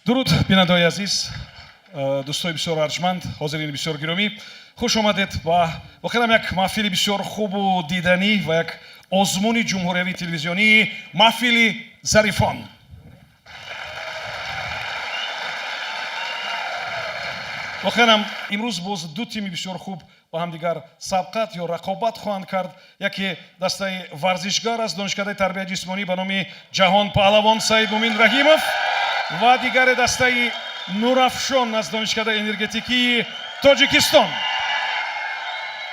дуруд бинандои азиз, дӯстои бисёр арҷманд, ҳозирини бисёр гиромӣ, хуш омадед ба вохирам як маҳфили бисёр хубу диданӣ ва як озмуни ҷумҳуриявии телевизионии маҳфили зарифон. вохирам имрӯз боз ду тими бисёр хуб با هم دیگر سبقت یا رقابت خواهند کرد. یکی دسته ورزشکار از دانشکده تربیت جسمانی به نام جهان پهلوان سعید مومین رحیمов و دیگر دسته نورافشان از دانشکده انرژتیکی تاجیکستان.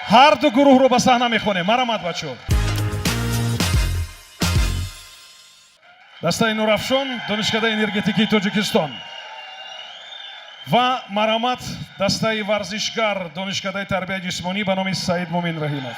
هر دو گروه رو به صحنه میخوانیم. مرحمت بچه‌ها. دسته نورافشان دانشکده انرژتیکی تاجیکستان و مرحمت دسته ورزشکار دانشکده تربیت جسمانی به نام سعید مومین رحیمов.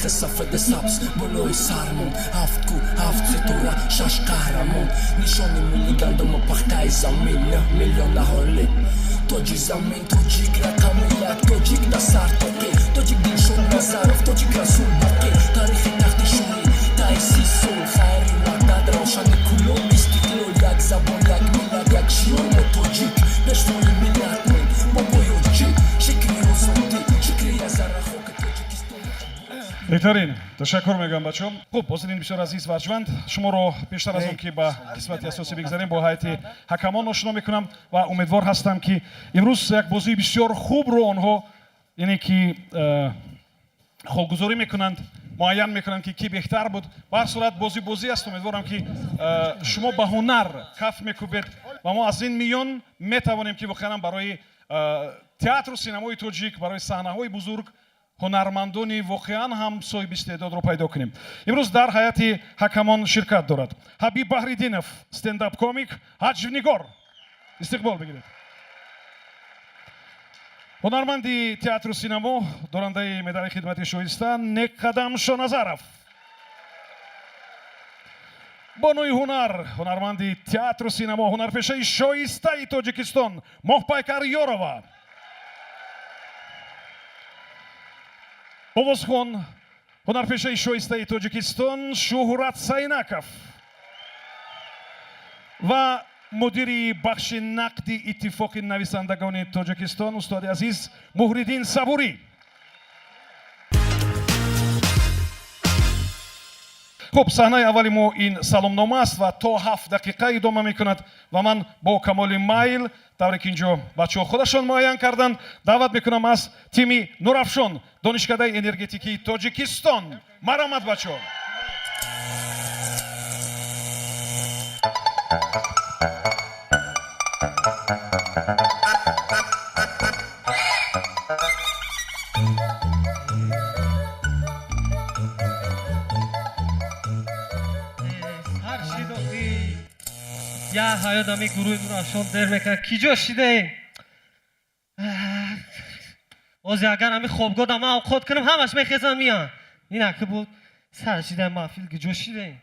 سفید سبز بلوی سرمون هفت کو هفت ستاره شش قهرمان نشانی ملی گندم و پخته زمین 9 میلیون اهالی تاجیک زمین تاجیک رقم یک تاجیک در سر تاکی تاجیک دلشون نظرف تاجیک رسول باقی تاریخ تخت شوری تایسی سول خیری مدد روشن کلون استقلال یک زبان یک ملت یک شیور ما تاجیک بشمول ملت من با بایوجی شکری روزوندی شکری از رخوک بهترین تشکر میگم بچه‌ها. خوب حاضرین بسیار عزیز و ارجمند، شما رو بیشتر از اون که با قسمت اساسی بگذاریم با هیئت حکمان آشنا میکنم و امیدوار هستم که امروز یک بازی بسیار خوب رو آنها یعنی که خودگذاری میکنند، معین میکنند که کی بهتر بود. به هر صورت بازی است. امیدوارم که شما به هنر کف میکوبید و ما از این میان میتوانیم که بخوانم برای تئاتر و سینمای تاجیک، برای صحنه‌های بزرگ هنرمندانی واقعا هم صاحب استعداد رو پیدا کنیم. امروز در هیئت حکمان شرکت دارد حبیب بحریدینов استنداپ کامیک، حجو نگار استقبال بگیرید. هنرمندی تئاتر و سینما دارنده مدال خدمت شایسته نکدم شانازرов. بانوی هنرمندی تئاتر و سینما هنرپیشه شایسته تاجیکستان ماهپیکر یورова. آوازخوان هنرپیشه شایسته تاجیکستان شهرت سینکов و مدیر بخش نقد اتفاق نویسندگان تاجیکستان استاد عزیز محریدین صبوری. خب صحنه اولی ما این سلامنامه است و تا 7 دقیقه ادامه میکند و من با کمال میل طوری که اینجا بچه ها خودشان معین کردن دعوت میکنم از تیم نورافشان دانشکده انرژتیکی تاجیکستان. مرحمت بچه ها. یا هایدامی گروه نورافشان در میکنن کی جوشیده بازی اگر همی خوابگاه دم اوقات کنم همش میخیزن میان این که بود سرشیده محفیل که جوشیده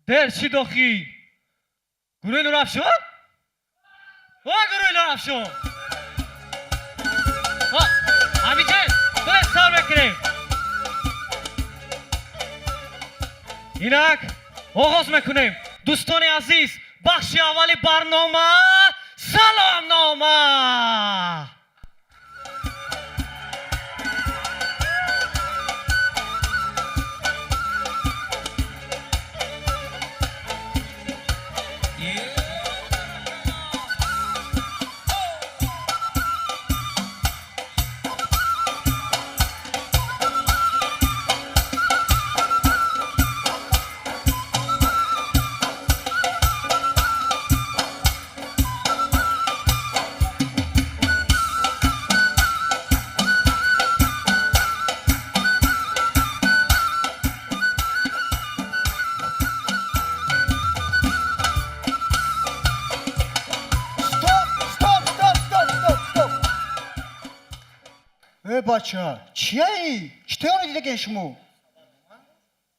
در چی داخی گروه نورافشان گروه نورافشان همی جن تو استار بکنیم اینک آغاز میکنیم. دوستان عزیز بخش اولی برنامه سلامنامه. بچه چیه ای؟ چطور دیده که شما؟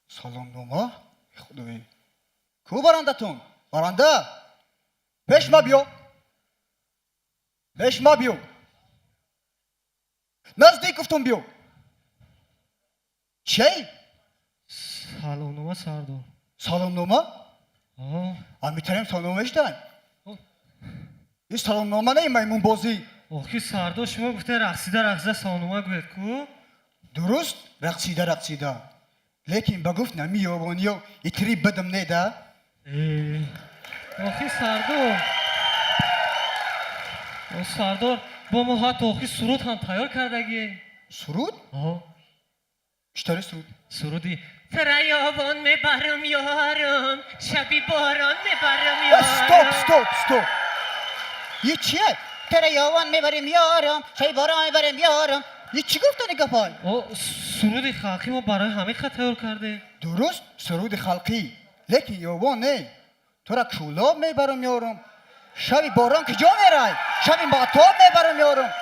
سلام نوما؟ خدایی کو برنده تون؟ برنده؟ پیش ما بیو پیش ما بیو نزدیک گفتم بیو چیه؟ سلام سردار. سلام نوما؟ آه میتونیم سلام نومش داریم این سلام نوما نه میمون بازی آخی سردار شما گفته رقصیده سالنامه گوید کو؟ درست رقصیده لیکن بگفت نمی آبانی و ایتری بدم نیده آخی سردار با ما حتی آخی سرود هم تیار کردگی سرود؟ چطوری سرود؟ سرودی تریابان میبرم یارم شبی باران میبرم یارم استوب یه چیه؟ تریابان میبریم یارم شبی باران میبرم یارم یه چی گفتن گپای؟ سرودی خلقی ما برای همه خط تیار کرده درست سرود خلقی لیکن یابان نه تو را کولاب میبرم یارم شبی باران کجا میرای؟ شبی ماتاب میبرم یارم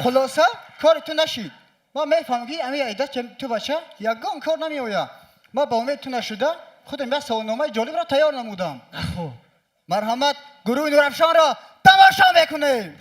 خلاصه کارتو نشید ما میفهمگی امی ایده تو بچه یکان کار نمیویا ما با امید تو نشده خودم یک سوالنامه جالب را تیار نمودم مرحمت گروه نورافشان را تماشا میکنیم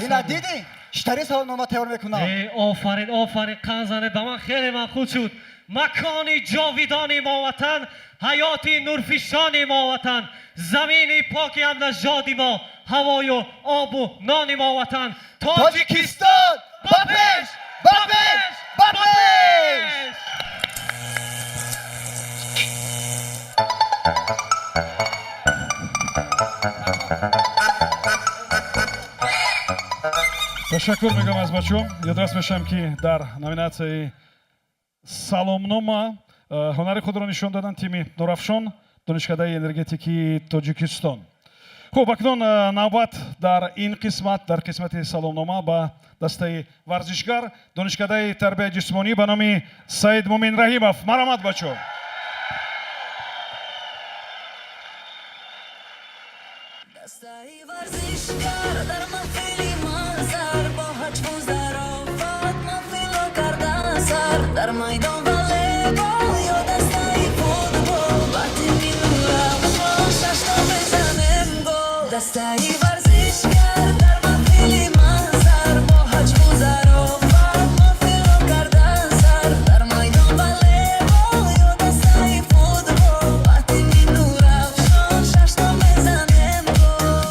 اینا دیدی؟ چطوری سوالنامه تیار میکنم؟ آفرین قنزنه به من خیلی مخوض شد مکانی جاویدانی ما وطن حیاتی نورفشانی ما وطن زمینی پاکی هم نژادی ما هوای و آب و نانی ما وطن تاجیکستان بپش تشکر میگم از بچه‌ها یادداشت میشم که در نامیناسیای سالمنامه هنر خود را نشان دادن تیم نورافشان دانشکده انرژتیکی تاجیکستان. خب اکنون نوبت در این قسمت در قسمت سالمنامه با دسته ورزشگر دانشکده تربیت جسمانی به نام سعید مومن رحیمов. مرحمت بچه‌ها. در میدان والیبال یا دستای فوتبال وقتی میدونم شش تا بزنم گل دستای ورزشگر در محفلی منظر با حجم و ظرافت محفل کردن سر در میدان والیبال یا دستای فوتبال وقتی میدونم شش تا بزنم گل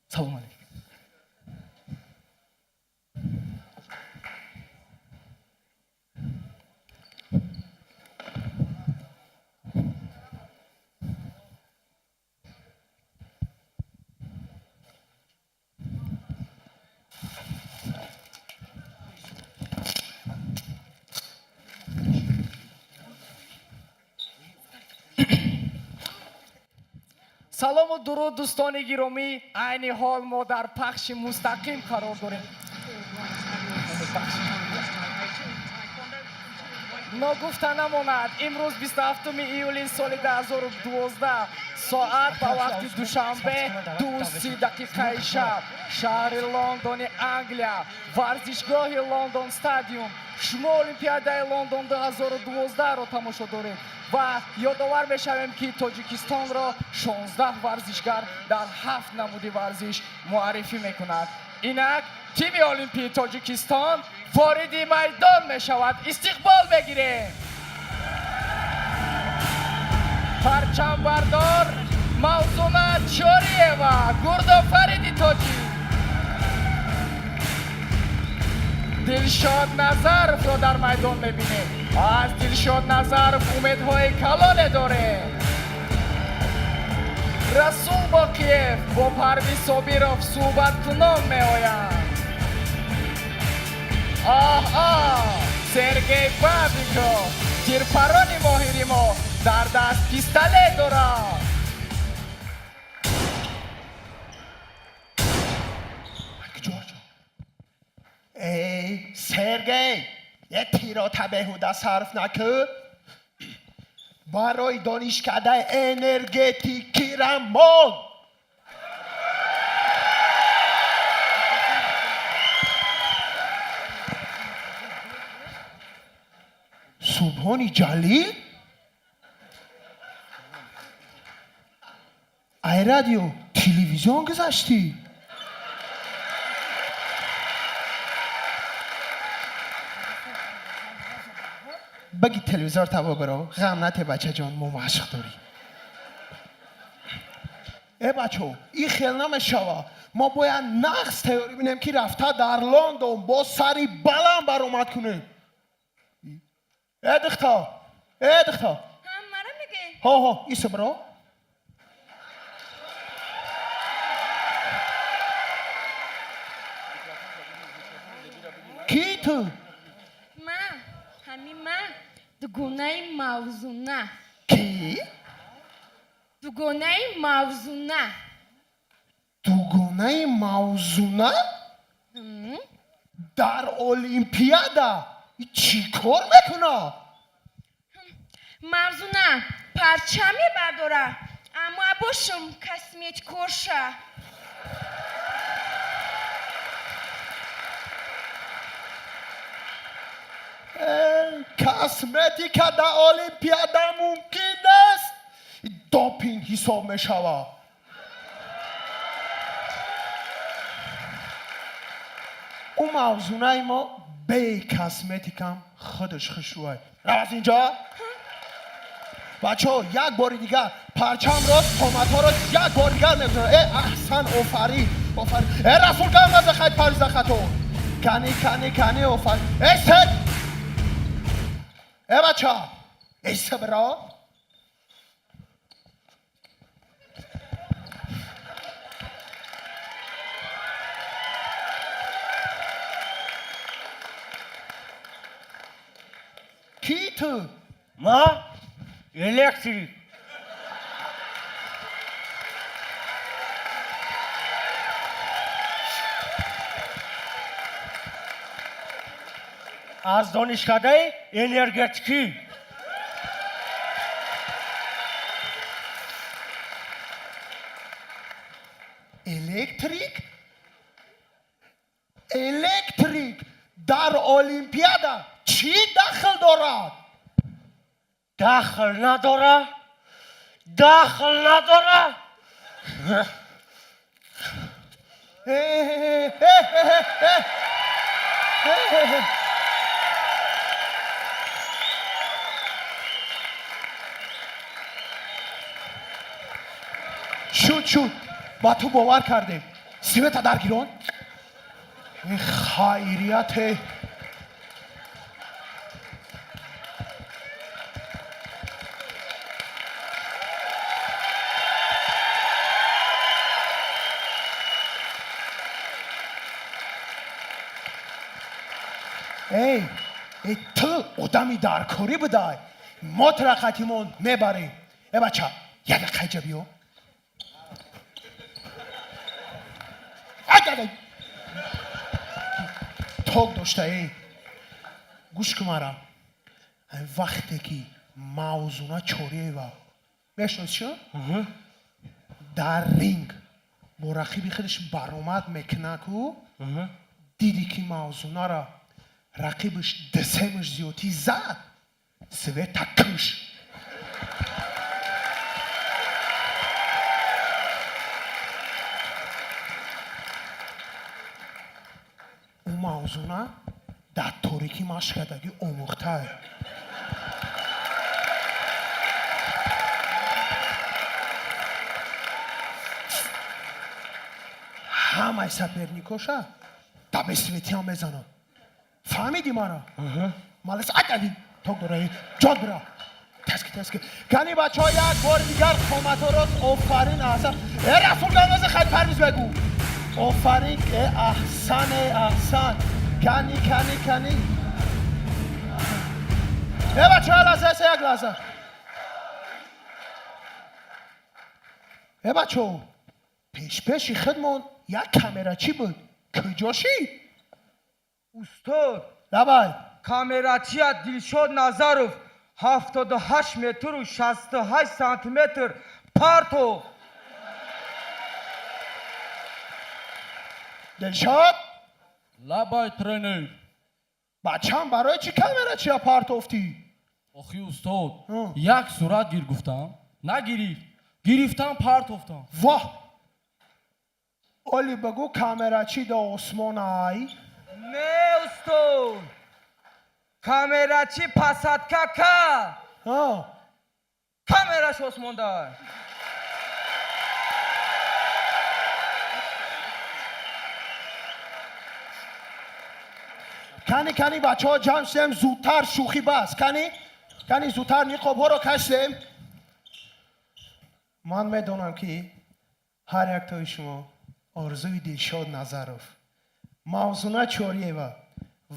салом алейкум. салому дуруд дӯстони гиромӣ, айни ҳол мо дар пахши мустақим қарор дорем. ногуфта намонад, имрӯз 27 июли соли 2012 соат ба вақти душанбе 2:30 шаб шаҳри лондони Англия, варзишгоҳи Лондон стадиум, шумо Олимпиадаи Лондон 2012-ро тамошо доред ва ёдовар мешавем ки Тоҷикистонро 16 варзишгар дар 7 намуди варзиш муаррифӣ мекунад. инак тими Олимпии Тоҷикистон вориди майдон мешавад. истиқбол бегирем. парчамбардор Мавзуна Чориева, Гурдофариди Тоҷик, Дилшод Назаровро дар майдон мебинем. аз Дилшод Назаров умедҳои калоне дорем. расул Боқиев бо Парвиз Собиров суҳбаткунон меоянд. Сергей Бабиков, тирпарони моҳири мо, дар даст пистолет дорад. ای سرگی یه تیرا بیهوده صرف نکن برای دانشکده انرژتیکی رمان سبحانی جلیل ای رادیو تلویزیون گذاشتی بگی تلویزیون تبا برو غم نته بچه جان ما مشق داری ای بچه این خیلی نمیشوه ما باید نقص تئوری بینیم که رفته در لندن با سری بلند برآمد کنه ای دختر مرا میگه ها ایسا برو کی تو من دوگونه موزونه کی دوگونه موزونه دوگونه موزونه در المپیادا چی کار میکنه موزونه پرچمی برداره اما باشم کسمیت کرشه کاسمتیکا در المپیادا ممکن است دوپینگ حساب میشوه اون موضوع ما به کاسمتیکم خودش خوشوه رو از اینجا بچه ها یک بار دیگر پرچم راست تومت ها را یک بار دیگر نمیزنه احسن آفرین رسول گرم نزد خیلی پریز خطور کنی آفرین ست بچه ها ایسته برا کی تو ما الکتریک از دانشکده انرژتیکی الکتریک در المپیادا چی دخل دارد داخل نداره شد با تو باور کردیم света дар гирон хайрияте эй ту одами даркорӣ будай мо тараққатимон мебарем бача як дақиқа иҷа биё ток доштаӣ гӯш кун мара вақте ки мавзуна чориева мешнос чӣ дар ринг бо рақиби худаш баромад мекунад ку диди ки мавзунара рақибаш дсмш зиёдӣ зад света кӯш ӯ мавзуна дар торикӣ машқ кардагӣ омӯхтае ҳамаи саперникоша даби светиам мезанад фаҳмиди мана малас атади ток дораи ҷон бира таски кани бачаҳо як бори дигар қоматҳоро офарин аҳсан расул гангази хатпарвиз бегу офарин аҳсан кани бачаҳо лаҳзааса як лаҳза бачаҳо пешпеши худмон як камерачӣ буд куҷошӣ устод давай камерачия Дилшод Назаров 78 метру 68 сантиметр партов дилшод лабай тренер бачам барои чӣ камерачия партофтӣ охи устод як сурат гир гуфтам нагирифт гирифтам партофтам воҳ оли бигӯ камерачӣ до осмонай не устод камерачи посадка кард камераш осмонда кани бачаҳо ҷамъ шудем зудтар шӯхӣ бас кани зудтар ниқобҳоро кашидем ман медонам ки ҳар яктои шумо орзуи Дилшод Назаров мавзуна чориева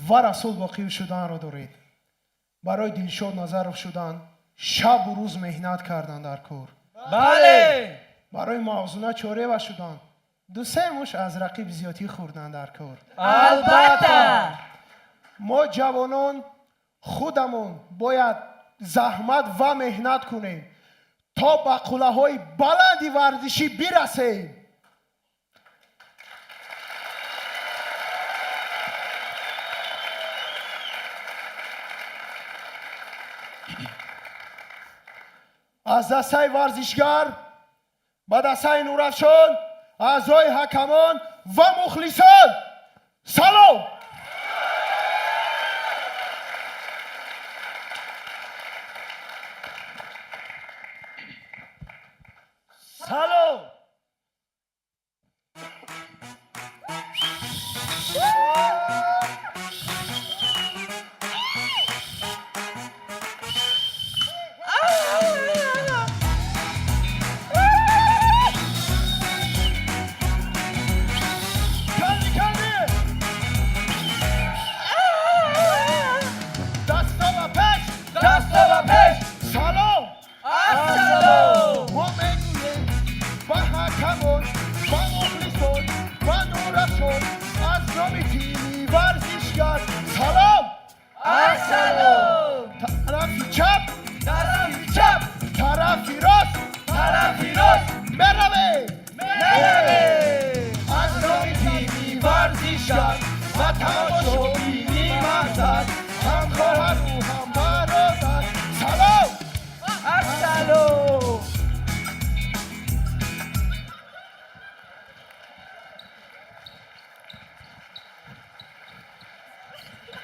ва расул боқӣ шуданро доред барои Дилшод Назаров шудан шабу рӯз меҳнат кардан дар кор бале барои мавзуна чориева шудан дусе муш аз рақиб зиёдӣ хӯрдан дар кор албатта мо ҷавонон худамон бояд заҳмат ва меҳнат кунем то ба қуллаҳои баланди варзишӣ бирасем аз дастаи варзишгар ба дастаи нурафшон аъзои ҳакамон ва мухлисон салом салом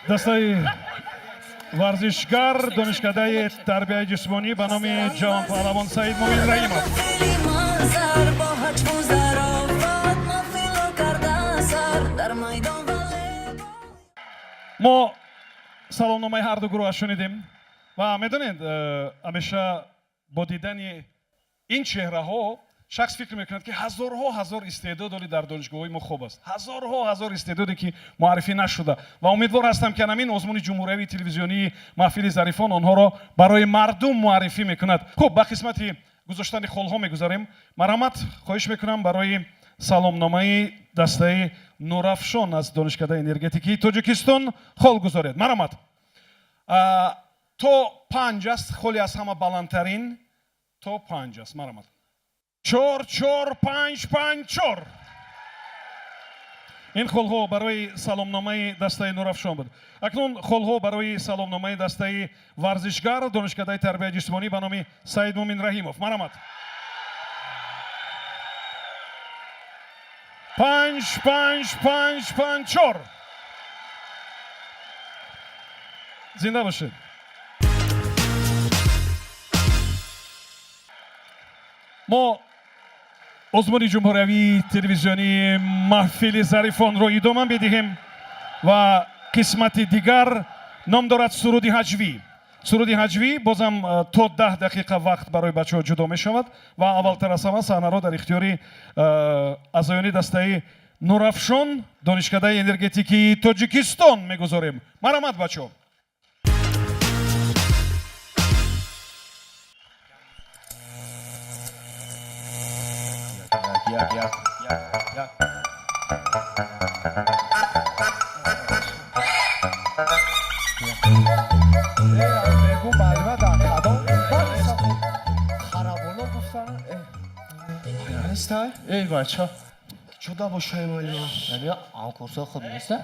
дастаи варзишгар донишкадаи тарбияи ҷисмонӣ ба номи ҷавонпаҳлавон Саид Муъмин Раимов. мо саломномаи ҳарду гурӯҳ шунидем ва медонед ҳамеша бо дидани ин чеҳраҳо шахс фикр мекунад ки ҳазор истеъдод оли дар донишгоҳҳои мо хоб аст, ҳазор истеъдоде ки муаррифӣ нашуда ва умедвор ҳастам ки ҳамин озмуни ҷумҳуриявии телевизионии маҳфили зарифон онҳоро барои мардум муаррифӣ мекунад. хуб ба қисмати гузоштани холҳо мегузарем. марҳамат хоҳиш мекунам барои саломномаи дастаи нурафшон аз донишкадаи энергетикии тоҷикистон хол гузоред. марҳамат. то 5 аст, холи аз ҳама баландтарин то 5 аст. марҳамат. 4 4 5 5 4. ин холҳо барои саломномаи дастаи нурафшон буд. акнун холҳо барои саломномаи дастаи варзишгар донишкадаи тарбияи ҷисмонӣ ба номи Саид Муъмин Раҳимов. марҳамат. 5 5 5 5 4. зинда бошед. мо озмуни ҷумҳуриявии телевизионии маҳфили зарифонро идома медиҳем ва қисмати дигар ном дорад суруди ҳаҷвӣ. суруди ҳаҷвӣ бозам то 10 дақиқа вақт барои бачаҳо ҷудо мешавад ва аввалтар аз ҳама саҳнаро дар ихтиёри аъзоёни дастаи нурафшон донишкадаи энергетикии тоҷикистон мегузорем. марҳамат бачаҳо. بگو معلومه در کدام خرابولا گفتن هسته؟ ای بچه جدا باشه معلومه یعنی آن کورسا خوب نیست؟ ای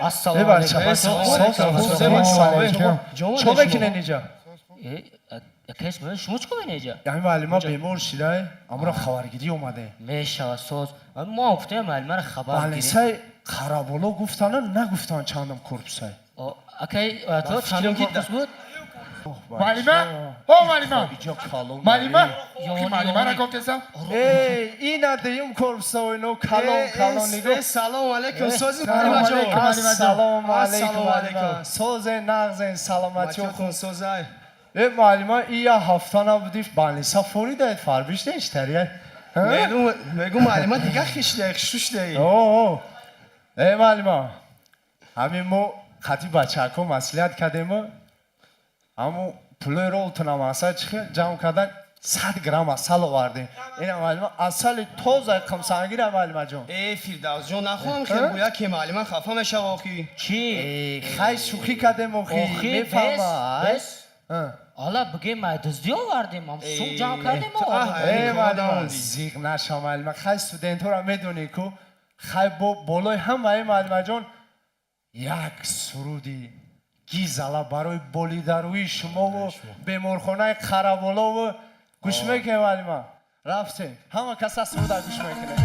السلام بچه علیکم. چه بکنه نیجا؟ کس من شما چیکار اینجا؟ یعنی معلومه بیمار شده امرا خبرگیری اومده میشه سوز ما گفتم معلومه خبر گیری سای خرابولا گفتن نگفتن چندم کورسای اوکی تو چند کورس بود؟ معلومه؟ او معلومه؟ معلومه؟ معلومه را گفتم؟ این دیم کورسای نو کلون نگو سلام علیکم سوزی سلام علیکم سوز نغزین سلامتی خون سوزای معلومه این هفته نبودی بانلیسا فوری داید فربیش نیشتریه میگو معلومه دیگه خیشته خشوشته اوه ای معلومه همین ما خطی بچه ها مسئولیت کردیم همون پلوی رو اتنام اصلا چخیر جمع کردن 100 گرم اصل آوردیم این معلومه اصل توزه کم سنگیره معلومه جون ای فیردوس جون نخواهم که گویا که معلومه خفه میشه واقعی چی؟ خیلی شوخی کردیم اخی میفهمه حالا بگه ما دزدی آوردیم هم سوق جمع کردیم ای معلومه زیغ نشم معلومه خیلی استودنت ها را میدونی که خیلی بالای هم ای معلومه جون یک سرودی گیزالا برای بولیداروی شما و بیمارخانه خرابالا و گوش میکنه معلومه رفتیم همه کسا سروده گوش میکنه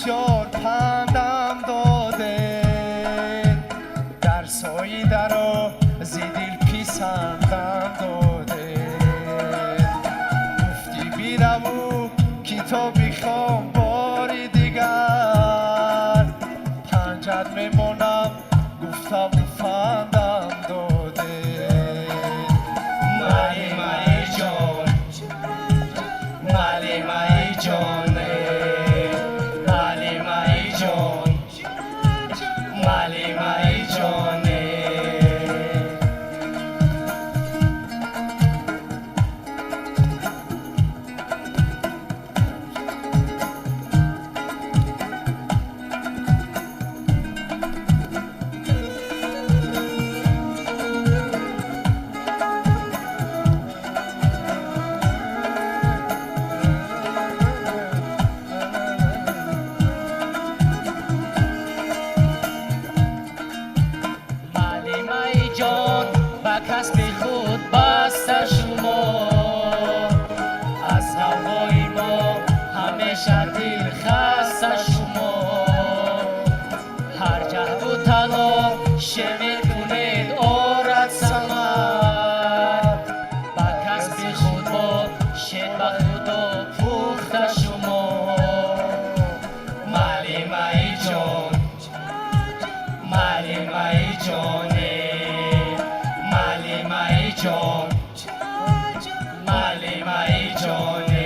بسیار پندم داده در سایی درا زیدیل پیسندم داده گفتی بیرم و کتابی خوام باری دیگر پنجت میمونم گفتم و فندم داده مای جان مای جان هر جهد و تلاش میکنید آرد ثمر با کسب خود باشید به خدا پخته شما معلمه جان معلمه جانه معلمه جان معلمه جانه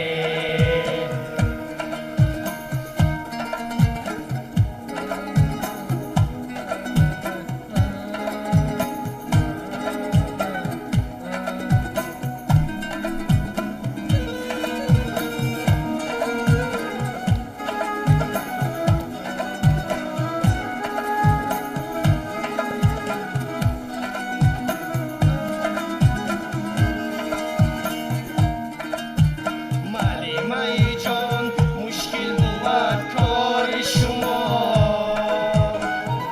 معلمه جان مشکل بود کار شما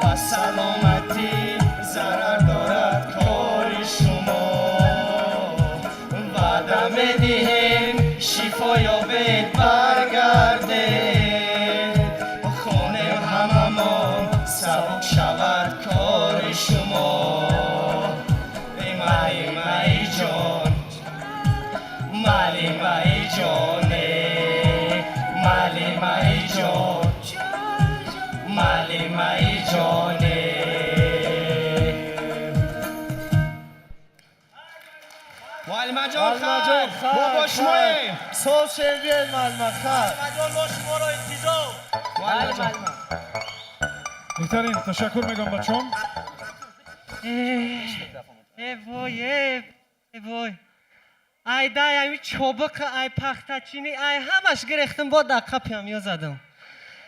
و سلامتی ضرر دارد کار شما وعده میدهیم شفا یابید برگردید خانه هممان سبک شود کار شما معلمه جان معلمه جانه معلمه جان معلمه جانه معلمه جان خیر بابا شماییم سال شنویل معلمه خیر بله معلم بهترین تشکر میگم بچه‌ام. ای وای ای دای ایمی چوبک ای پختچینی ای همش گرفتم با دقیقه پیامیو زدم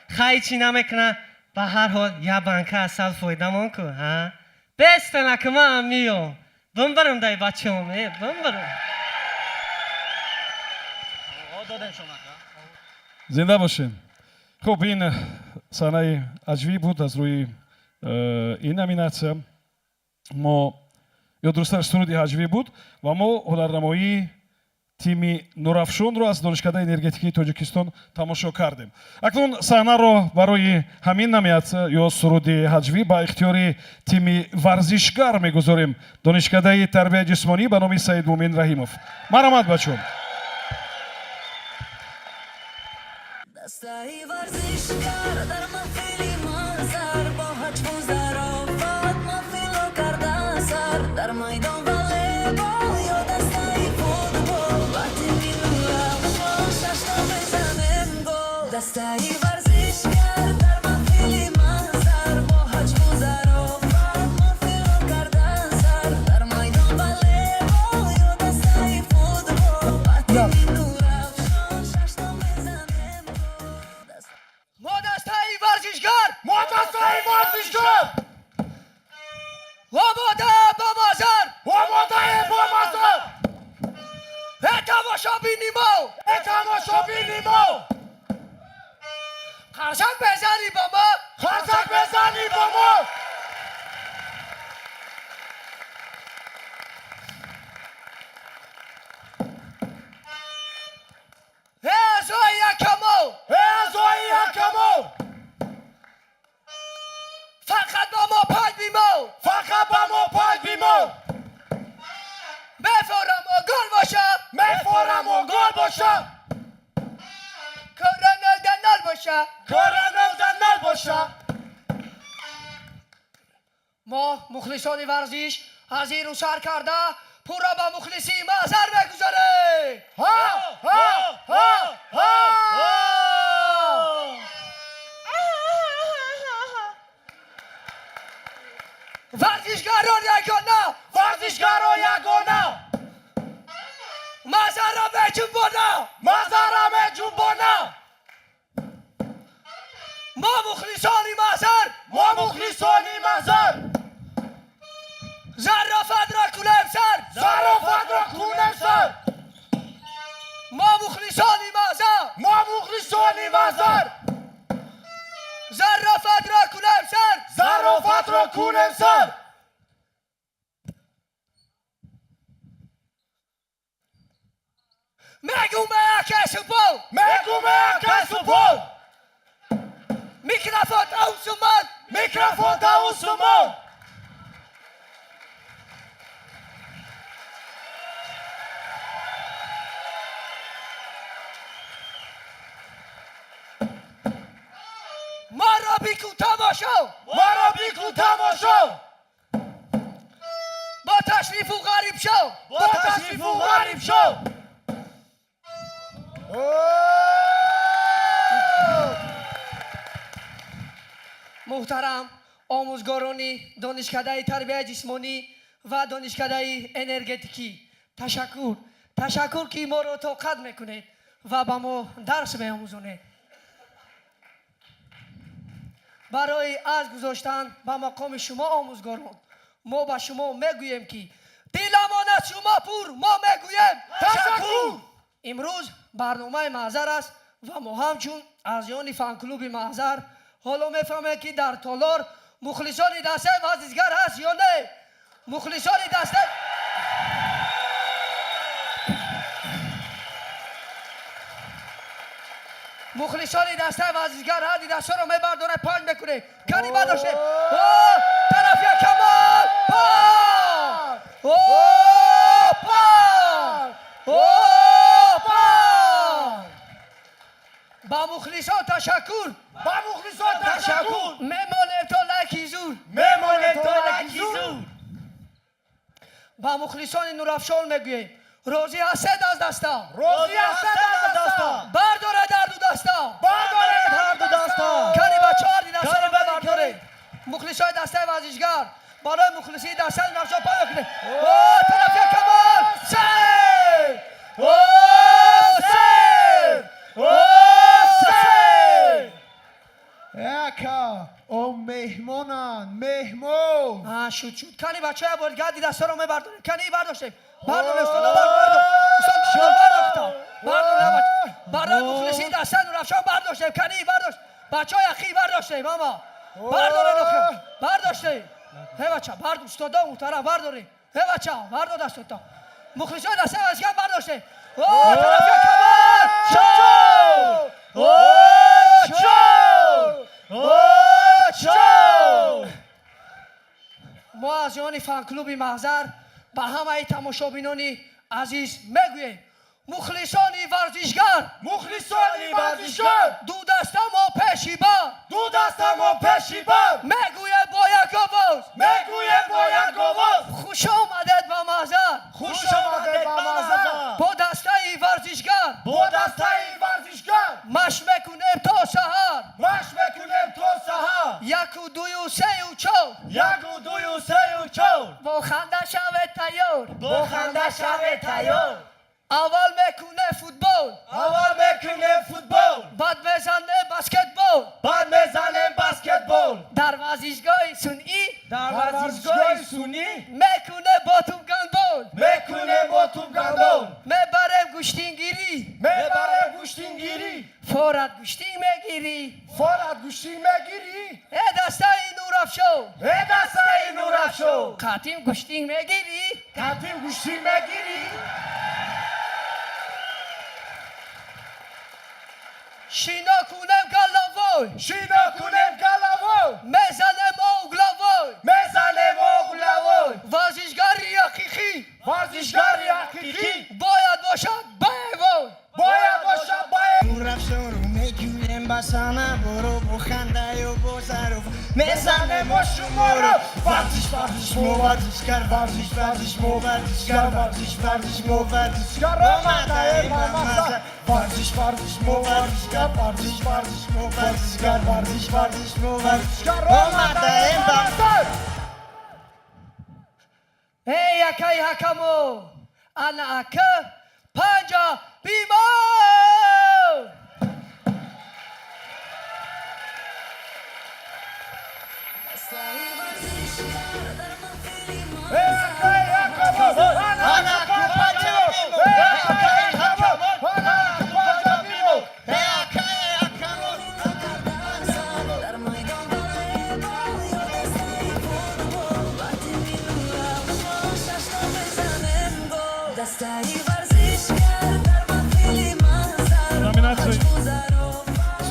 خیلی چی نمیکنه به هر حال یه بانکه اصل فایدمان که ها بست نکمه هم میام بمبرم دای بچه هم بمبرم زنده باشین. خب این صحنه عجیبی بود از روی این نامیناسیا. ما یا درستش سرودی عجیبی بود و ما هنرنمایی تیمی نورافشون رو از دانشکده انرژتیکی تاجیکستان تماشا کردیم. اکنون صحنه رو برای همین نامیناسیا یا سرودی عجیبی با اختیار تیمی ورزشکار میگذاریم. دانشکده تربیت جسمانی به نام سید مومن رحیموف. مرحمت بچه‌ها. دستای ورزشکار در محفلی منظر با حجم و ظرافت محفلو کرده سر در میدان والیبال یا دستای فوتبال وقتی میرم رفشان ششتا بزنم گل دستای ورزشکار در محفلی منظر با حجم و ظرافت محفلو کرده سر در میدان والیبال یا دستای فوتبال وقتی میرم رفشان ششتا بزنم ما دستای ورزشکار ما دستای ورزشکار آماده با مازر آماده با مازر تماشا بینیم ما تماشا بینیم ما خرسک بزنی با ما خرسک بزنی با ما ازای یکمو ازای یکمو فقط با ما پای بیمو فقط با ما پای بیمو میفورم و گل باشم میفورم و گل باشم کارنال دنال باشم کارنال دنال باشم ما مخلصان ورزش از این رو سر کرده پورا با مخلصی محضر بگذاره ها ها ها ها ورزشکاران یگانه ورزشکاران یگانه مزرم جنبانه مزرم جنبانه ما مخلصانی محضر ما مخلصانی محضر زرافت را کنم سر زرافت را کنم سر ما مخلصانی محضر ما مخلصانی محضر زرافت را کنم سر زرافت را کنم سر میگو که سپو میگو که سپو میکرافت اوسمان میکروفون داوسومو ما را بیکن تماشا با تشریف و غریب شو محترم آموزگارانی دانشکده تربیت جسمانی و دانشکده انرژتیکی تشکر که ما را طاقت میکنید و به ما درس میآموزونید. برای از گذاشتن به مقام شما آموزگاران ما به شما میگوییم که دلمان از شما پر ما میگوییم تشکر. امروز برنامه محضر است و ما همچون اعضایان فن کلوب محضر حالا میفهمیم که در تالار مخلصان دسته ورزشگر هست یا نه. مخلصان دسته ورزشگر هر دسته رو میبرداره پنج میکنه کنی برداشته طرفی کمال با مخلصان تشکر میمانیم تا لکی زور با مخلصان نورافشان میگوییم روزی هستید از دستا برداره در دو دستا کنی با 4 دستا رو برداره مخلصان دسته ورزشگر برای مخلصی دسته نورافشان پای کنه طرفی کمال سیر اکا او مهمون شد کنی بچه های بولگردی دسته رو میبرداره کنی برداشته برداره برای مخلصی دسته نورافشان برداشته کنی برداشت بچه های اخی برداشته ماما برداشته هی بچه برد استادا محترم برداره هی بچه بردار دستتا مخلصی دسته ورزشگر برداشته طرفی کمال ما از یان فن کلوب محضر به همه تماشابینان عزیز میگوییم مخلصان ورزشگر دو دسته ما پشیبان میگویم با یک آواز خوش آمدید به محضر با دسته ورزشگر مشق میکنیم تا سحر 1 و 2 و 3 و 4 با خنده شوید تیار اول میکنه فوتبال بعد میزنه بسکتبال در ورزشگاه سنئی میکنه باتوم گندبال میبریم گوشتینگیری فورت گوشتینگ میگیری ای دسته نورافشان قطیم گوشتینگ میگیری شینا کنم گلاوی میزنم اوگلاوی ورزشگری حقیقی باید باشد نورافشان رو میگویم بسانه برو بخنده و بزرو میزنه ما شما رو ورزش مو ورزشگر آمده ما محضر ورزش مو ورزشگر آمده این محضر ای یکی حکمو انا اکه پنجا بیمار Номинации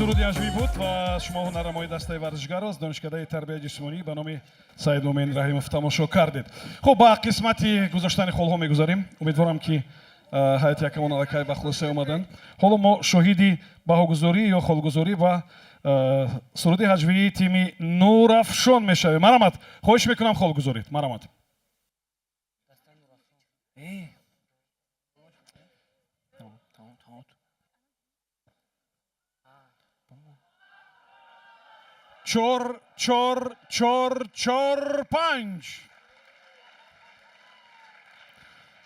суруди ҳаҷвӣ буд ва шумо ҳунарнамои дастаи варзишгаро аз донишкадаи тарбияи ҷисмонӣ ба номи саид муъмин раҳимов тамошо кардед. хуб ба қисмати гузоштани холҳо мегузарем. умедворам ки ҳайати якамон аллакай ба хулоса омаданд. ҳоло мо шоҳиди баҳогузорӣ ё холгузорӣ ва суруди ҳаҷвии тими нурафшон мешавем. марамат, хоҳиш мекунам хол гузоред. марамат. чор панҷ.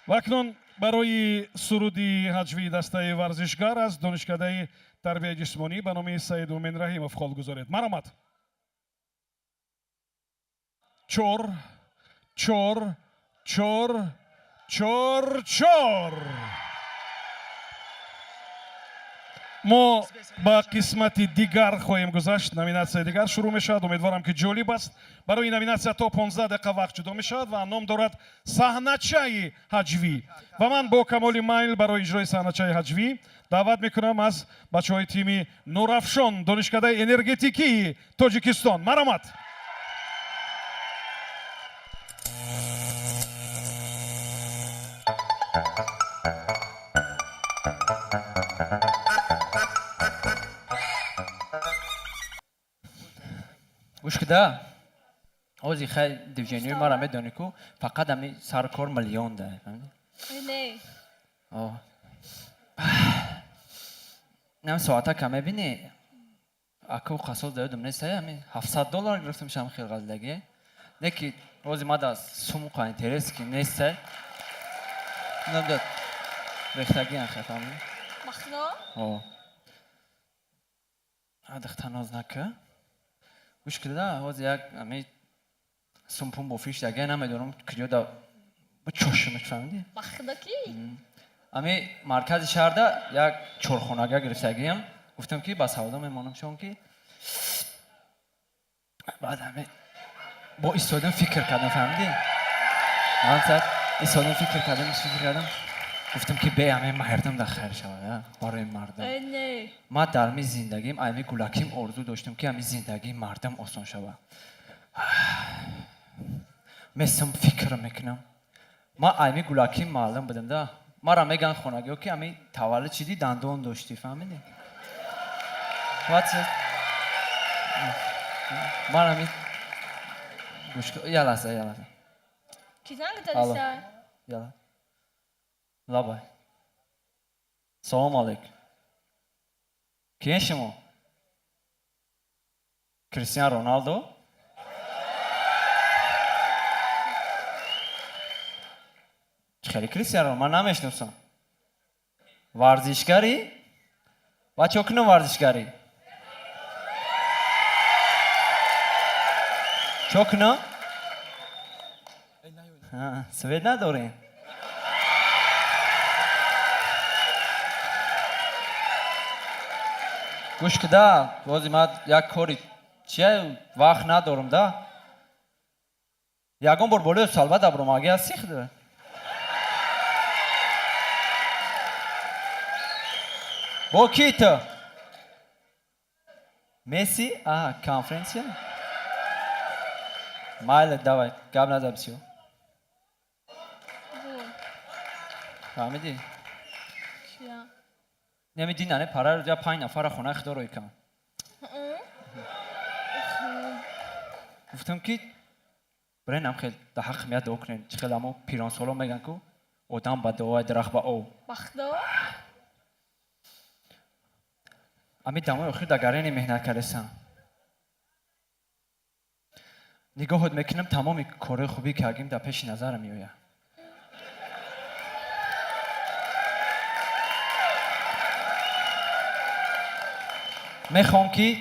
ва акнун барои суруди ҳаҷвии дастаи варзишгар аз донишкадаи тарбияи ҷисмонӣ ба номи саид муъмин раҳимов хол гузоред. марамат. чор. мо ба қисмати дигар хоҳем гузашт. номинатсияи дигар шурӯъ мешавад. умедворам ки ҷолиб аст. барои номинатсия то 15 дақиқа вақт ҷудо мешавад ва ном дорад саҳначаи ҳаҷвӣ. ва ман бо камоли майл барои иҷрои саҳначаи ҳаҷвӣ даъват мекунам аз бачаҳои тими нурафшон, донишкадаи энергетикии тоҷикистон. марамат. گوش کده آزی خیلی دیوژنیوی مرا میدونی کو فقط همی سر کار میلیون ده نه آه نم ساعته که میبینی اکو قصد دادم نیست همی $700 گرفتم شام خیلی غلطه نکی روزی ما دست سوم قاین ترس کی نیست نمیداد ریختگی انخه فهمی مخنا آه ادخت ناز نکه گوش کده روزی یک همی سومپون با فیش دیگه نمیدونم کجا دا با چشمش فهمیدی مخنا کی امی مرکز شهر ده یک چورخونگه گرفتگیم گفتم که بس هودا میمانم چون که بعد همه با ایستادم فکر کردم فهمیدی من سر ایستادم فکر کردم گفتم که به همه مردم در خیر شود برای مردم نه من در می زندگیم امی گولکیم آرزو داشتم که امی زندگی مردم آسان شود مثل فکر میکنم ما امی گولکیم معلوم بدم ده مرا میگن خونگی که امی تولد چیدی دندون داشتی فهمیدی واتس مرا می گوش کن یا لحظه کی زنگ دادی یالا لابای سلام علیکم کیه شما کریستیانو رونالدو خیلی کریستیانو من نمیشناسم ورزشکاری و چوکنو ورزشکاری چوکنو سوید نداریم گوش کده بازی من یک کاری چیه وقت ندارم ده یکم بار بالای سالبه دبرم آگه از سیخ ده با کی تو؟ میسی؟ آه کانفرنسیه؟ مایل دوای قبل ندارم سیو فهمیدی؟ کیا نمیدی نه پاره رو جا 5 نفر خونه خدا کن گفتم که برای نم خیلی در حق میاد دعا کنین خیلی همو پیران سالو میگن که آدم با دعای درخت با او مخنا امی دمای آخر دگرینی مهنت کردم نگاهت میکنم تمام کار خوبی که اگیم در پیش نظرم میآید میخوام که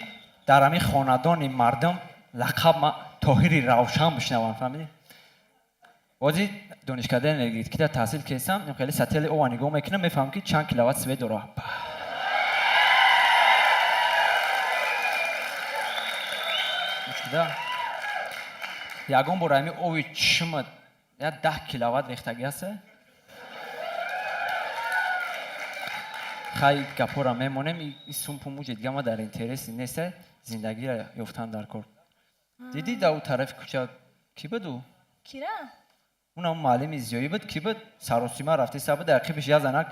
در همین خاندان مردم لقب طاهری روشن بشنوم فهمیدی؟ وقتی دانشکده انرژتیک تحصیل کردم خیلی سطح او نگاه میکنم میفهمم که چند کیلووات سوئد داره یکم برای همین اوی چشمت یا 10 کیلووات ریختگی هست хай гапора мемонем ин сумпуму ҷидгама дар интереси неста зиндагиро ёфтан дар кор диди да у тарафи кӯча кӣ буду کیرا؟ اونم معلمی زیایی بود کی بود سراسیما رفته سبب دقیقش یا زنک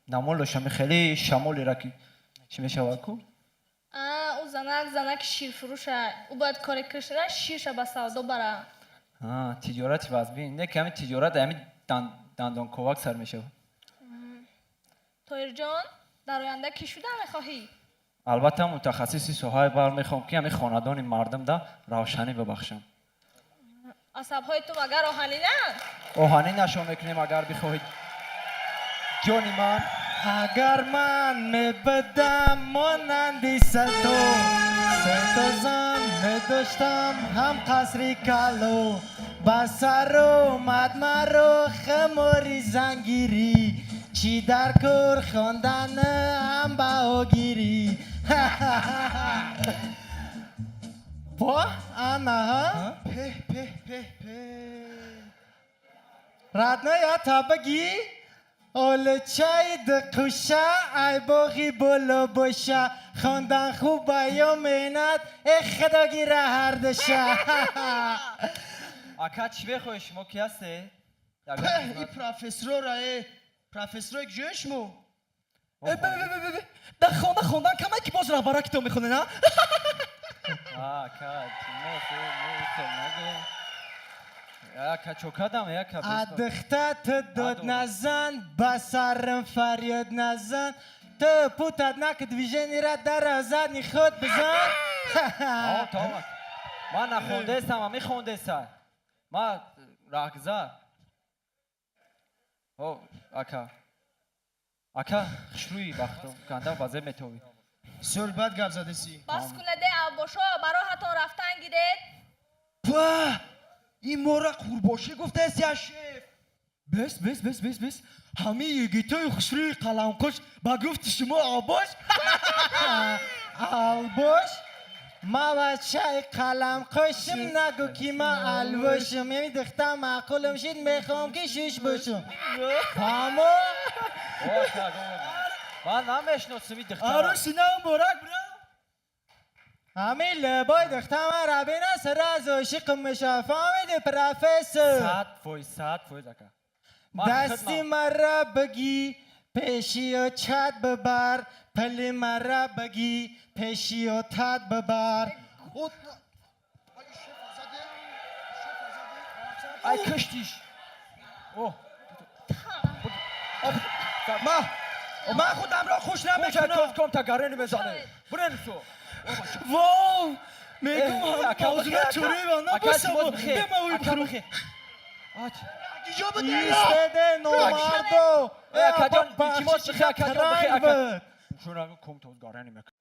نمال داشتم خیلی شمالی را کی چی میشه واکو او زنک شیر فروشه او باید کاری کشره شیرشه به سودا بره تجارتی باز بین نه کمی تجارت همین دندان کوک سر میشه تویر جان در آینده کی شده میخواهی؟ البته متخصصی سوهای بار میخوام که همین خاندان مردم دا روشنی ببخشم عصبهای تو مگر آهنی نه؟ آهنی نشو میکنیم اگر بخواهید جانی من اگر من میبدم مانندی سلطو زن میداشتم هم قصری کلو بسر اومد مرو خماری زنگیری چی در کور خواندن هم بهاگیری پا انا په رادنا یا تابگی اول چای دقوشه ای باقی بلو باشه خواندن خوب یا مینت خدا گیره هر دشه اکا چی بخواه شما کی هسته؟ ای پروفسور گوشمو در خوندن کمه که باز رهبره که تو میخونه نه؟ اکا اکا چوکادم اکا ادختت داد نزن بسرم فریاد نزن تو پوتت نکد ویژنی را در ازدنی خود بزن تمام من نخونده استم من میخونده استم من رقزه اکا خشروی بختو کنده بازه میتوی صحبت گپ زده سی بس کنه ده باشا برای حتی رفتن گیرید با این مورا قورباشه گفته است یا شف بس همه یگیتای خشروی قلمکش با گفت شما آباش آلباش ما بچه قلم قشم نگو که ما الوشم یعنی دختم معقولم شید میخوام که شش باشم پامو من نمیشناسم این دختر آرو سینم برک برا همین لبای دختم را بینه سر از عاشقم میشه فهمیدی پروفسور صد فویز اکا دستی مرا بگی پیشی و چت ببر پلی مرا بگی پیشی و تت ببر ای کشتیش من خودم را خوش نمیکنم کم تا گره نمیزنه برن سو واو میگم هم آزونه چوری و نبوسم و بموی بخرو ایستده نومردو اکا جان بیچی ماست بخی اکا جان بخی اکا شونه کم تا گره نمیکنه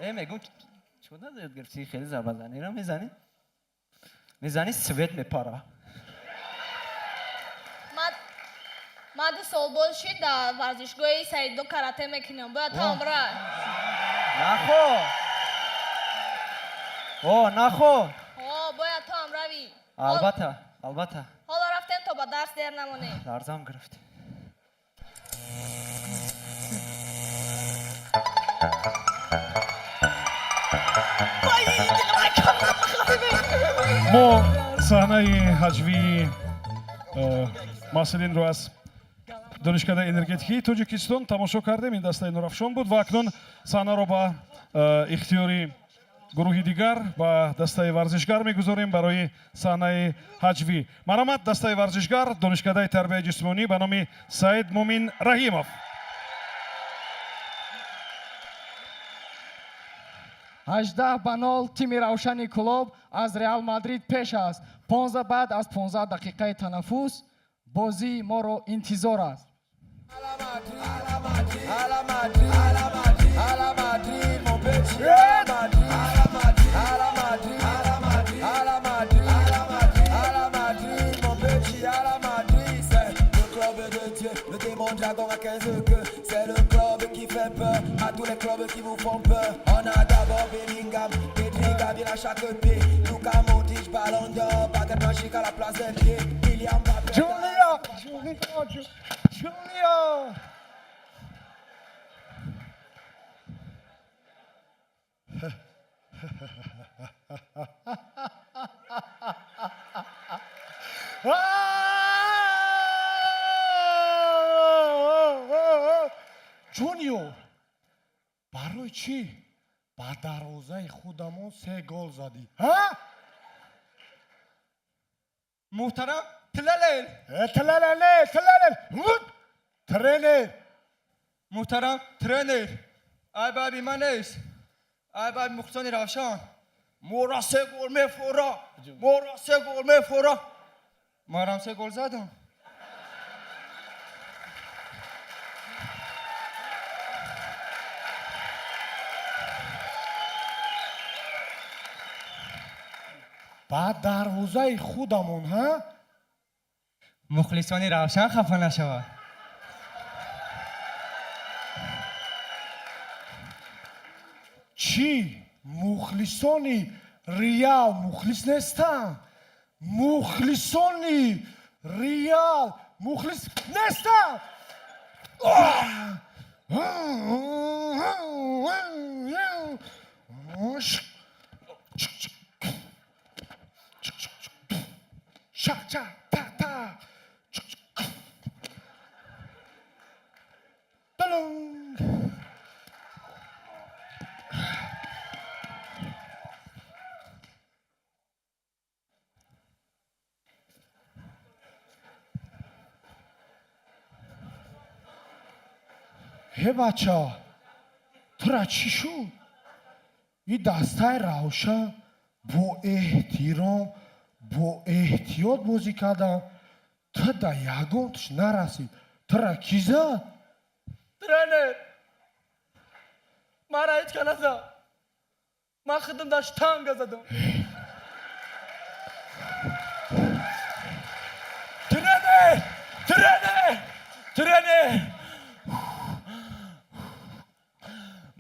میگم چونه دید گرفتی خیلی ضربه زنی را میزنی سویت میپاره ما دو سال بود شد در ورزشگاه سعید دو کراته میکنم باید تا عمره نخو باید تا عمره بی البته حالا رفتن تا با درس در نمونه لرزم گرفت мо саҳнаи ҳаҷвии маҳсилинро аз донишкадаи энергетикии тоҷикистон тамошо кардем. ин дастаи нурафшон буд ва акнун саҳнаро ба ихтиёри гурӯҳи дигар ба дастаи варзишгар мегузорем барои саҳнаи ҳаҷвӣ. марҳамат, дастаи варзишгар донишкадаи тарбияи ҷисмонӣ ба номи саид мумин раҳимов. 18-0 тими равшани клуб аз Реал Мадрид пеш аст. 15 баъд аз 15 дақиқаи танаффус бозии моро интизор аст. Dragon à 15 queues, c'est le club qui fait peur à tous les clubs qui vous font peur. On a d'abord Bellingham, Pedri, Gavi à chaque pied, Luka Modric, Ballon d'Or, Nashi cara placer Kylian Mbappé جونیا جونیور برای چی با دروازه خودمون 3 گل زدی ها محترم تلالل ترینر محترم ترینر ای بابی من نیست ای بابی مختصانی روشن مورا 3 گل میفورا مارم 3 گل زدم با دروازه خودمون ها مخلصانی روشن خفه نشود چی مخلصانی ریال مخلص نیستن مخلصانی ریال مخلص نیستن هی بچه ها تو را چی شد؟ این دسته روشن با احترام با احتیاط بازی کردن تا در یگانش نرسید تو را کی زد؟ ترینر مرا هیچ که نزد من خودم داشت تنگ زدم ترینر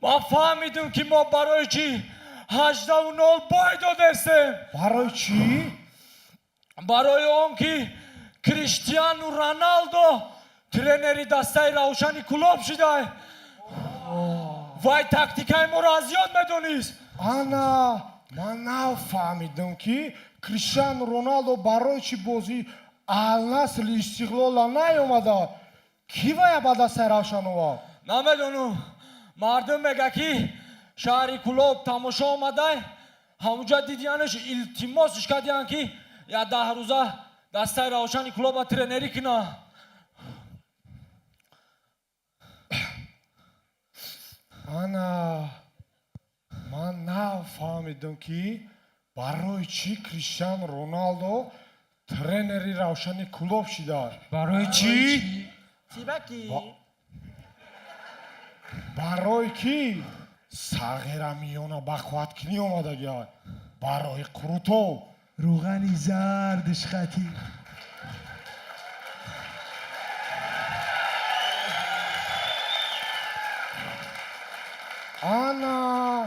ما فهمیدیم که ما برای چی 18-0 باید دادستیم برای چی؟ برای اون که کریستیانو رونالدو ترینری دسته روشنی کلوب شده وای تاکتیکای ما را از یاد میدونیست انا من نفهمیدم که کریستیانو رونالدو برای چی بازی النصر استقلال نیومده کی باید با دسته روشن اومد؟ نمیدونم مردم میگه که شهری کلوب تماشا آمده همونجا دیدیانش التماسش کردیان که یا 10 روزه دسته روشنی کلوب ترینری کنه انا من نفهمیدم که برای چی کریستیانو رونالدو ترینری روشنی کلوب شده برای چی؟ برای کی ساغر میونا بخواد کنی اومده گیاد برای قروتو روغنی زردش خطی انا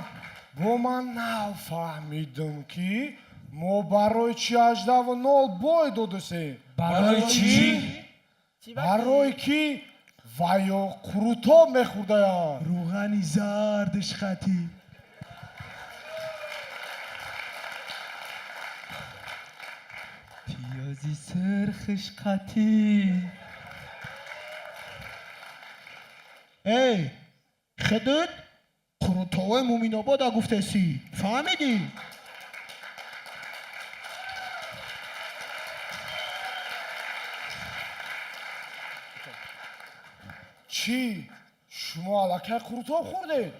با من نفهمیدم که ما برای چی 18-0 باید دادسیم برای چی؟ برای کی وایو قروتو میخورده یا روغنی زردش خطی پیازی سرخش خطی ای خدود قروتوه مومین آباد گفته سی فهمیدی؟ چی؟ شما علاکه قروتو خورده؟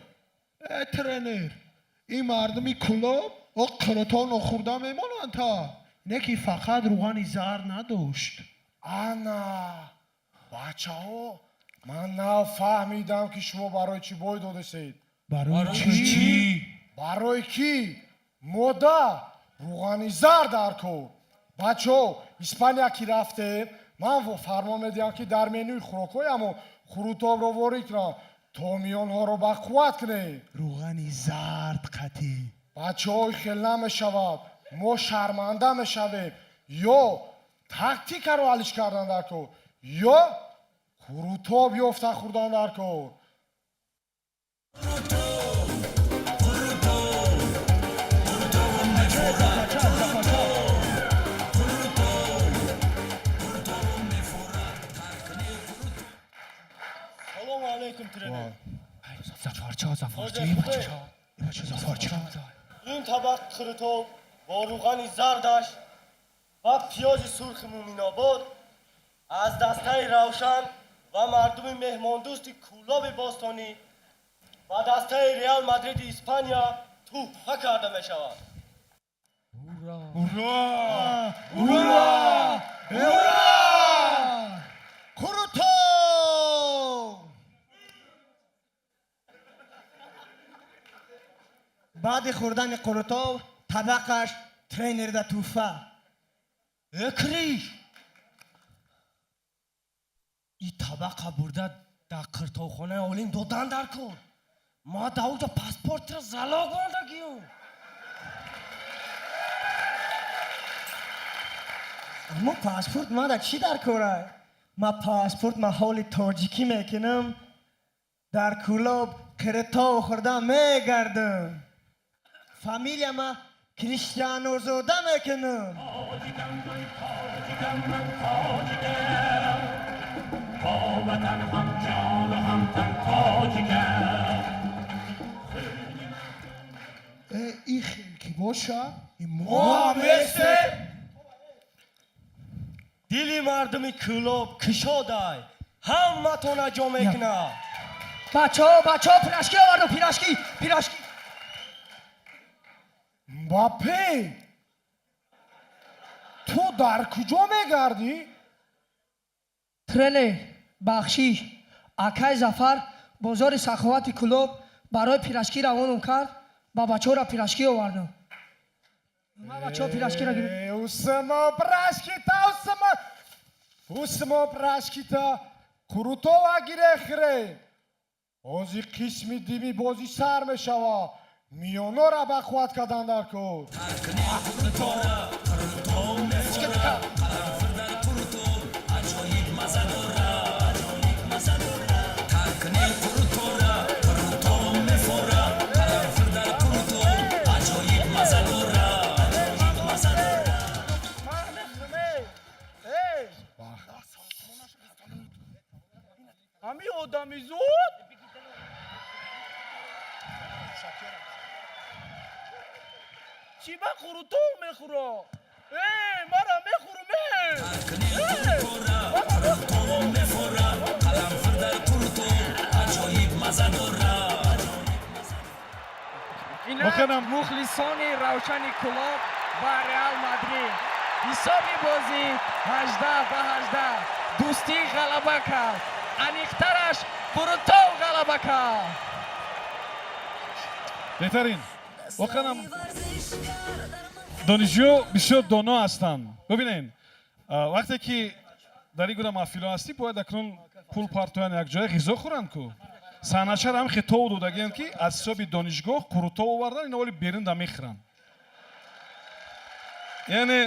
ترینر این مردمی کلوب و قروتا نخورده میمانند تا نه که فقط روغنی زرد نداشت انا بچه ها من نفهمیدم که شما برای چی باید دادستید برای چی؟ برای کی؟ مودا روغنی زرد درکو بچه ها اسپانیا کی رفته من فرمان میدیم که در منوی خوراکای همون خروتاب رو وارد کنن تا میان ها رو بقوت کنه روغنی زرد خطی بچه های خیلی نمیشود ما شرمنده میشویم ё тактикаро ҳалиш кардан дар кор ё хурутоб ёфта хӯрдан дар кор салому алейкум тренер ин табақ қурутоб бо руғани зардаш ва пиёзи сурхи муминобод аз дастаи равшан ва мардуми меҳмондӯсти кӯлоби бостонӣ ва дастаи реал мадриди испания туҳфа карда мешавад. Круто! баъди хӯрдани қурутов табақаш тренерда туҳфа Экриш! И табақа бурда дар қиртовхонаи олим додан дар кор. Ма дар оҷа паспортро залог мондагиём. аммо паспорт мада чӣ дар корай? ма паспорт маҳоли тоҷикӣ мекунам дар кӯлоб қиртов хӯрда мегардам фамилияма криштианозода мекунам ин хел ки боша дили мардуми кӯлоб кушодай ҳаматона ҷо мекунад. бачаҳо пирашкӣ овардам пирашкӣ мбаппе ту дар куҷо мегардӣ тренер бахшиш акай зафар бозори саховати кӯлоб барои пирашкӣ равонам кард ба бачаҳоро пирашкӣ овардам бачаҳо пирашкиро усмо прашкита курутова гирехре ҳозир қисми дими бозӣ сар мешава миёнора ба қувват кардан дар кор ҳами одамизод чӣ ба қурутов мехӯро мара мехӯруме Бохенам. мухлисони равшани клуб ба реал мадрид ҳисоби бозӣ 18-18 дӯстӣ ғалаба кард аниқтараш қурутов ғалаба кард беҳтарин воқеан донишҷӯ бисёр доно ҳастанд бубинед вақте ки дар ин гуна маҳфилҳо ҳастӣ бояд акнун пул партоян якҷоя ғизо хӯранд ку саҳначар ҳам хитоб додагианд ки аз ҳисоби донишгоҳ қурутов овардан ина оли беринда мехӯранд яъне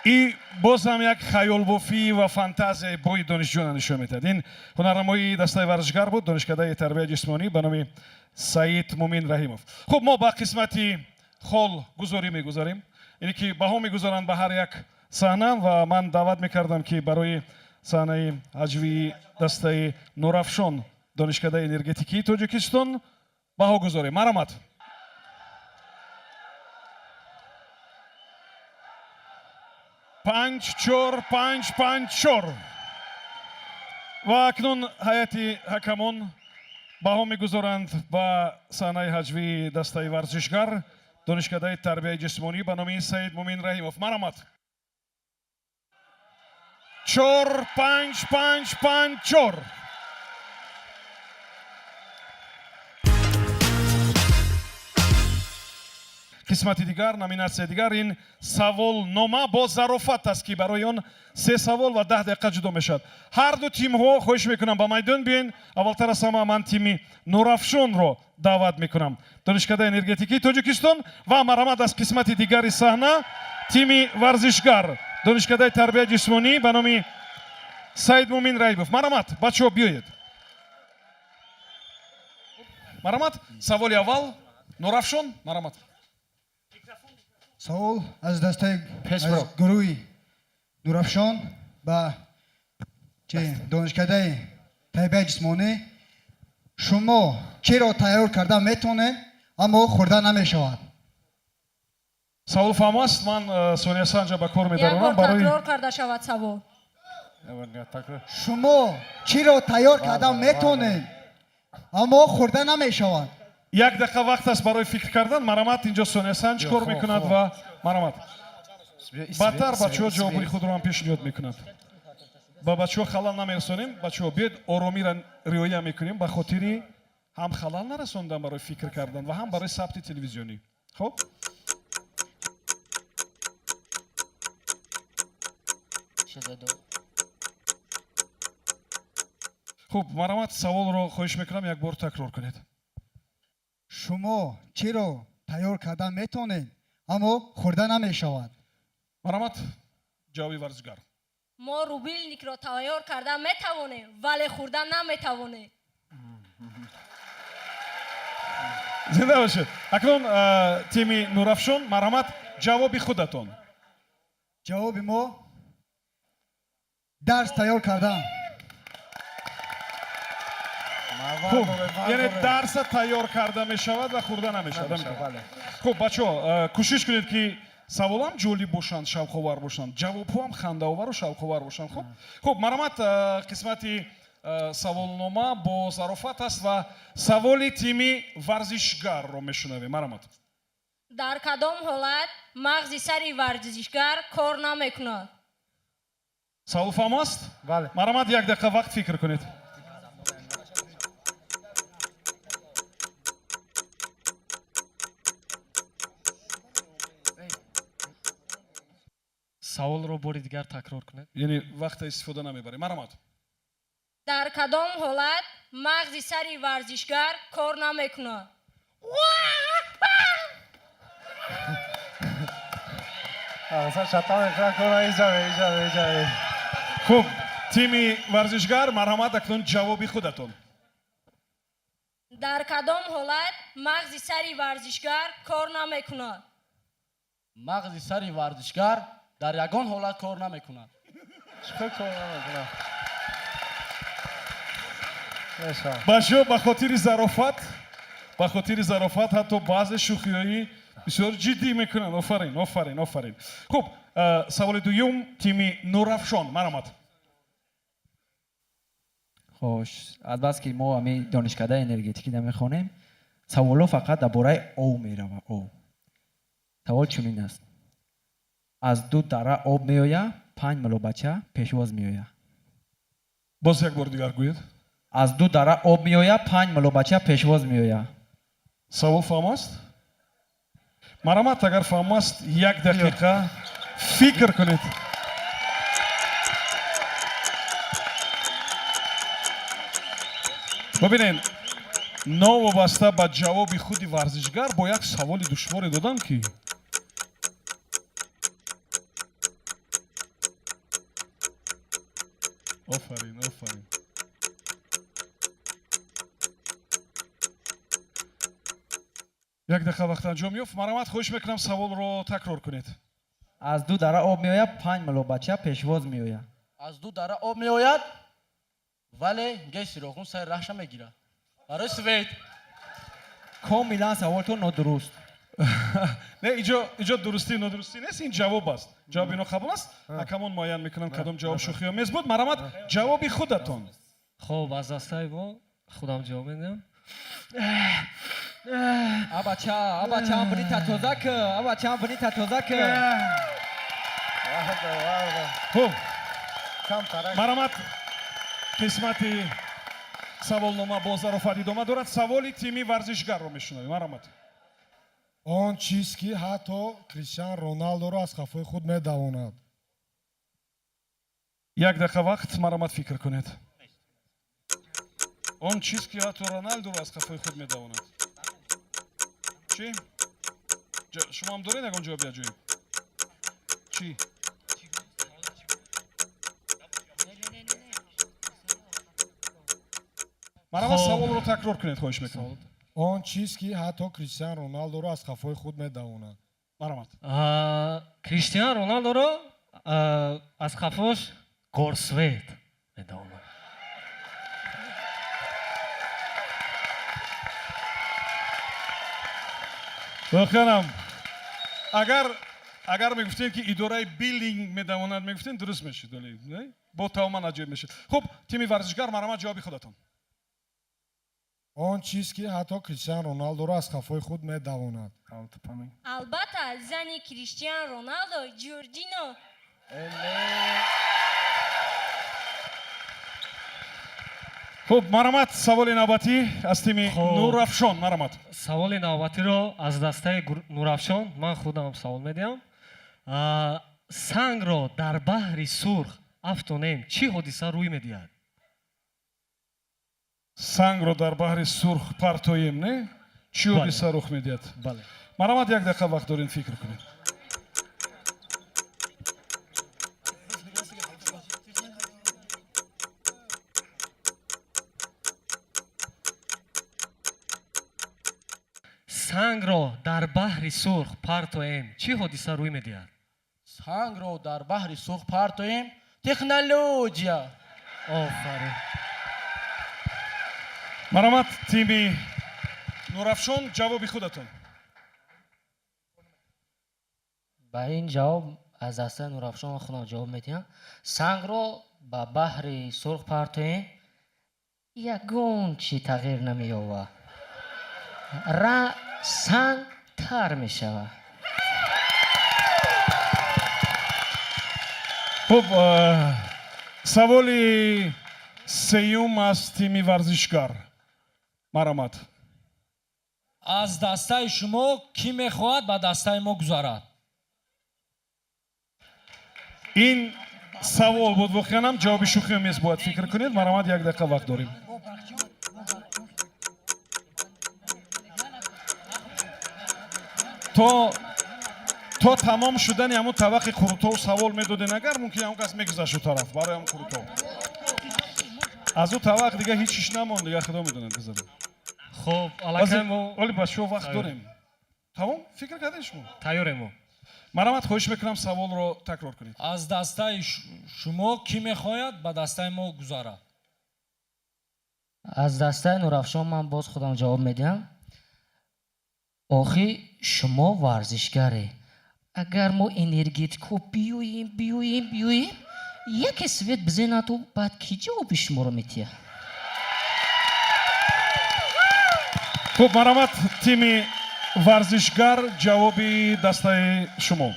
и боз ҳам як хаёлбофӣ ва фантазияи бои донишҷӯёна нишон медиҳад ин ҳунарнамои дастаи варзишгар буд донишкадаи тарбияи ҷисмонӣ ба номи саид мумин раҳимов хуб мо ба қисмати хол гузорӣ мегузарем ине ки баҳо мегузоранд ба ҳар як саҳна ва ман даъват мекардам ки барои саҳнаи ҳаҷвии дастаи нурафшон донишкадаи энергетикии тоҷикистон баҳо гузорем марҳамат 5-4 ва акнун ҳайати ҳакамон баҳо мегузоранд ба саҳнаи ҳаҷвии дастаи варзишгар донишкадаи тарбияи ҷисмонӣ ба номи саид мумин раҳимов марҳамат 4-5-5-5-4 4 қисмати дигар, номинация дигар ин саволнома бо зарофат аст ки барои он 3 савол ва 10 дақиқа ҷудо мешавад. ҳар ду тимҳо хоҳиш мекунам ба майдон биёен. аввалтар аз ҳама ман тими нурафшонро даъват мекунам. донишкадаи энергетикии тоҷикистон ва марҳамат аз қисмати дигари саҳна тими варзишгар донишкадаи тарбияи ҷисмонӣ ба номи Саид Мумин Раибов. марҳамат, бачаҳо биёед. марҳамат, саволи аввал нурафшон, марҳамат. савол аз дастаи гурӯҳи нурафшон ба донишкадаи тарбияи ҷисмонӣ. шумо чиро тайёр карда метавонед, аммо хӯрда намешавад? савол фаҳм аст. ман Сония Санҷа ба кор медаронам як бор барои такрор карда шавад савол. шумо чиро тайёр карда метавонед, аммо хӯрда намешавад? як дақиқа вақт аст барои фикр кардан. марҳамат, инҷо Сония Санҷ кор мекунад ва марҳамат. баъдтар бачаҳо ҷавобҳои худро ҳам пешниҳод мекунад. ба бачаҳо халал намерасонем. бачаҳо биёед оромиро риоя мекунем ба хотири ҳам халал нарасондан барои фикр кардан ва ҳам барои сабти телевизионӣ. хуб, хуб, марҳамат, саволро хоҳиш мекунам як бор такрор кунед. шумо чиро тайёр карда метавонед, аммо хӯрда намешавад? марҳамат, ҷавоби варзишгар. мо рубильникро тайёр карда метавонем, вале хӯрда наметавонем. зинда бошед. акнун тими нурафшон, марҳамат, ҷавоби худатон. ҷавоби мо дарс тайёр кардан. хуб, яъне дарса тайёр карда мешавад ва хӯрда намешавад. хуб, бачаҳо, кӯшиш кунед ки саволам ҷолиб бошанд, шавқовар бошанд, ҷавобҳо ҳам хандаовару шавқовар бошанд. хуб, марҳамат, қисмати саволнома бо зарофат аст ва саволи тими варзишгарро мешунавем. марҳамат. дар кадом ҳолат мағзи сари варзишгар кор намекунад? савол фаҳм аст? марҳамат, як дақиқа вақт фикр кунед. саволро бори дигар такрор кунед. яъне вақта истифода намебарем. марҳамат. дар кадом ҳолат мағзи сари варзишгар кор намекунад? хуб, тими варзишгар, марҳамат, акнун ҷавоби худатон. дар кадом ҳолат мағзи сари варзишгар кор намекунад? мағзи сари варзишгар дар ягон ҳолат кор намекунад. бачаҳо ба хотири зарофат ҳатто баъзе шӯхиҳои бисёр ҷиддӣ мекунанд. офарин, офарин, офарин. хуб, саволи дуюм тими нурафшон, марҳамат. хош, албаски мо ами донишкадаи энергетикӣ намехонем. саволо фақат дар бораи об мерава. об. савол чунин аст. аз ду дара об меоя, 5 малобача пешвоз меоя. боз як бор дигар гӯед. аз ду дара об меоя, 5 малобача пешвоз меоя. савол фаҳм аст? марҳамат, агар фаҳм аст, як дақиқа фикр кунед. бубинед, новобаста ба ҷавоби худи варзишгар бо як саволи душворе додам ки офарин, офарин. як дақиқа вақт анҷом ёфт. марҳамат, хоҳиш мекунам саволро такрор кунед. аз ду дара об меоя, 5 малобача пешвоз меоя. аз ду дара об меояд, вале геси роғун сари раҳша мегирад. барои свет. комилан саволтон нодуруст. не, иҷо дурустӣ нодурустӣ нест, ин ҷавоб аст. ҷавоби ино қабул аст. ҳакамон муайян мекунанд кадом ҷавоб шӯхиё мез буд. марҳамат, ҷавоби худатон. хуб, аз дастаи мо худам ҷавоб медиҳам. абачаам бинита тоза ки, абачаам бинита тоза ки. хуб, марҳамат, қисмати саволнома бо зарофат идома дорад. саволи тими варзишгарро мешунавем. марҳамат. он чист ки ҳатто Криштиану Роналдоро аз хафои худ медавонад. як дақиқа вақт маромад фикр кунед. он чист ки ҳатто Роналдоро аз хафои худ медавонад. чӣ шумо ҳам доред ягон ҷавоб яҷоиб? чӣ маромад саволро такрор кунед хоҳиш мекунам. он чист ки ҳатто Криштиану Роналдоро аз хафои худ медавонад. маромад Криштиану Роналдоро аз хафош горсвет медавонад. боханам агар мегуфтед ки идораи билдинг медавонад мегуфтед дуруст мешуд, вале бо тамоман аҷиб мешуд. хуб, тими варзишгар маромад ҷавоби худатон. он чист ки ҳатто Криштиану Роналдоро аз хафои худ медавонад. албатта зани Криштиану Роналдо Ҷорҷино. хуб, маромад саволи навбатӣ аз тими Нурафшон. маромад саволи навбатиро аз дастаи Нурафшон ман худам савол медиҳам. Сангро дар баҳри сурх афтонем чӣ ҳодиса рӯй медиҳад? сангро дар баҳри сурх партоем, не чӣ ҳодиса рух медиҳад? бале маромад як дақиқа вақт доред фикр кунед. сангро дар баҳри сурх партоем чӣ ҳодиса рӯй медиҳад? сангро дар баҳри сурх партоем технология. офарин. маромад тими Нурафшон ҷавоби худатон. ба ин ҷавоб аз дастаи Нурафшон худам ҷавоб медиҳам. Сангро ба баҳри сурх партоем ягон чӣ тағйир намеёвад. санг тар мешавад. хуб, саволи сеюм аз тими варзишгар. маромад аз дастаи шумо кӣ мехоҳад ба дастаи мо гузарад? ин савол буд. воқеан ҷавоби шӯхиомез бояд фикр кунед. маромад як дақиқа вақт дорем. то тамом шудани ҳамун табақи қурутов савол медоден агар мумкин ҳамун кас мегузашт тараф барои ҳамун қурутов. аз ӯ табақ дига ҳеч чиш намон, дига худо медонад гузарем. хуб, аллакай мо оли ба шо вақт дорем. тамом фикр кардед шумо? тайёрем мо. маромад хоҳиш мекунам саволро такрор кунед. аз дастаи шумо кӣ мехоҳад ба дастаи мо гузарад? аз дастаи Нурафшон ман боз худам ҷавоб медиҳам. охи шумо варзишгаре. агар мо энергетико биёем яке свет бизенату баъд кӣ ҷавоби шуморо метиҳад? хуб, маромад тими варзишгар ҷавоби дастаи шумо.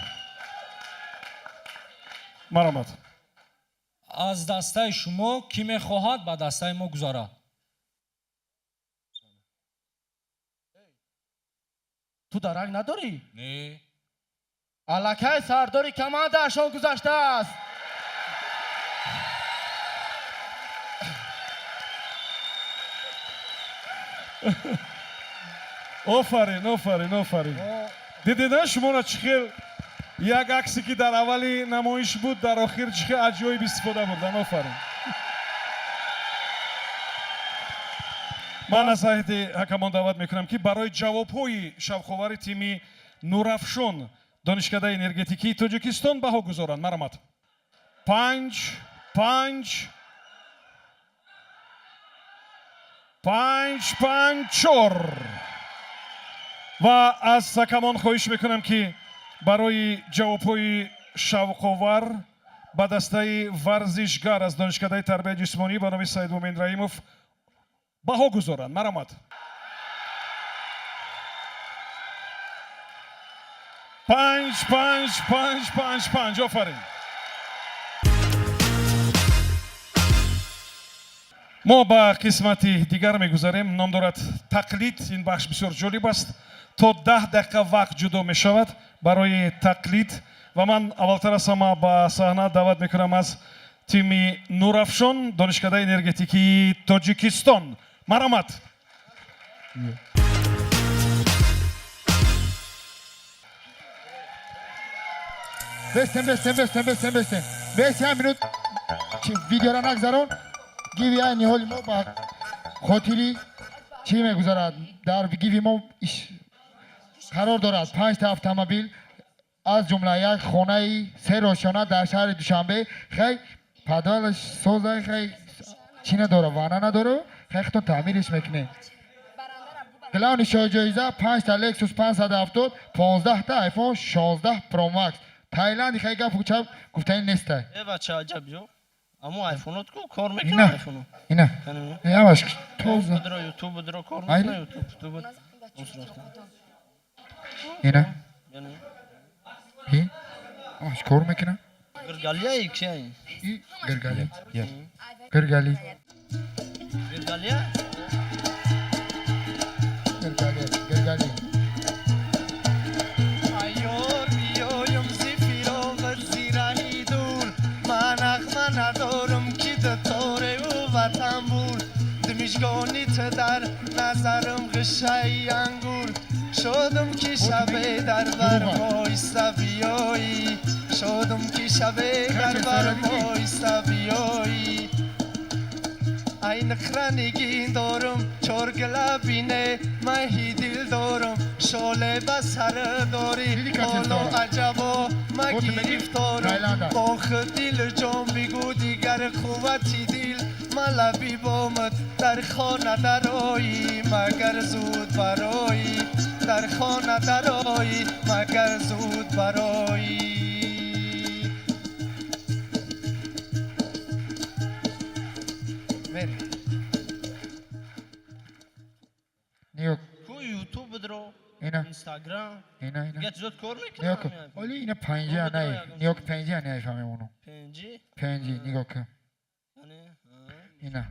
маромад аз дастаи шумо кӣ мехоҳад ба дастаи мо гузарад? ту дарак надорӣ? не аллакай сардори командаашон гузаштааст. офарин. дидедан шуморо чӣ хел як аксе ки дар аввали намоиш буд дар охир чӣ хел аҷоиб истифода бурдан. офарин. ман аз ҳайати ҳакамон даъват мекунам ки барои ҷавобҳои шавқовари тими Нурафшон донишкадаи энергетикии Тоҷикистон баҳо гузоранд. маромад 5-4 ва аз ҳакамон хоҳиш мекунам ки барои ҷавобҳои шавқовар ба дастаи варзишгар аз донишкадаи тарбияи ҷисмонӣ ба номи Саидмуъмин Раимов баҳо гузоранд. маромад 5 офарин. мо ба қисмати дигар мегузарем. ном дорад тақлид. ин бахш бисёр ҷолиб аст. то 10 дақиқа вақт ҷудо мешавад барои тақлид ва ман аввалтар аз ҳама ба саҳна даъват мекунам аз тими нурафшон донишкадаи энергетикии тоҷикистон. марҳамат. بسیار منوت ویدیو را نگذارون گیوی های نیهالی ما با خاطری چی میگذارد در گیوی ما قرار دارد 5 تا اتومبیل از جمله یک خانه 3 روشنه در شهر دوشنبه خیلی پدالش سوزه خیلی چی نداره وانه نداره خیلی خیلی تعمیرش میکنه گلان شاه جایزه 5 تا لکسوس 570 15 تا آیفون 16 پرو مکس تایلند خیلی گفت چپ گفته این نیست ای بچه عجب جو اما آیفونات کو کار میکنه آیفونو اینا یواش توز بدرو یوتیوب بدرو کار میکنه یوتیوب تو بود اینا این اش کار میکنه گرگالیه ای که این گرگالی گرگالی گرگالیه گرگالی ندارم که دتاره و وطن بود دمیشگانی ته در نظرم غشای انگور شدم که شبه در بر مایسته بیایی شدم که شبه در بر مایسته بیایی این نخرنگین دارم چرگ لبینه مهی دل دارم شاله بسر داری حالا عجبا مگیرف دارم باخ دل جام بگو دیگر قوتی دل ملبی بامد در خانه درایی مگر زود برایی در خانه درایی مگر زود برایی نیوک کو یوتیوب بدرو اینا اینستاگرام اینا گت زود کار میکنه نیوک ولی اینا پنجه نه نیوک پنجه نه فهمم اونو پنجه نیوک اینا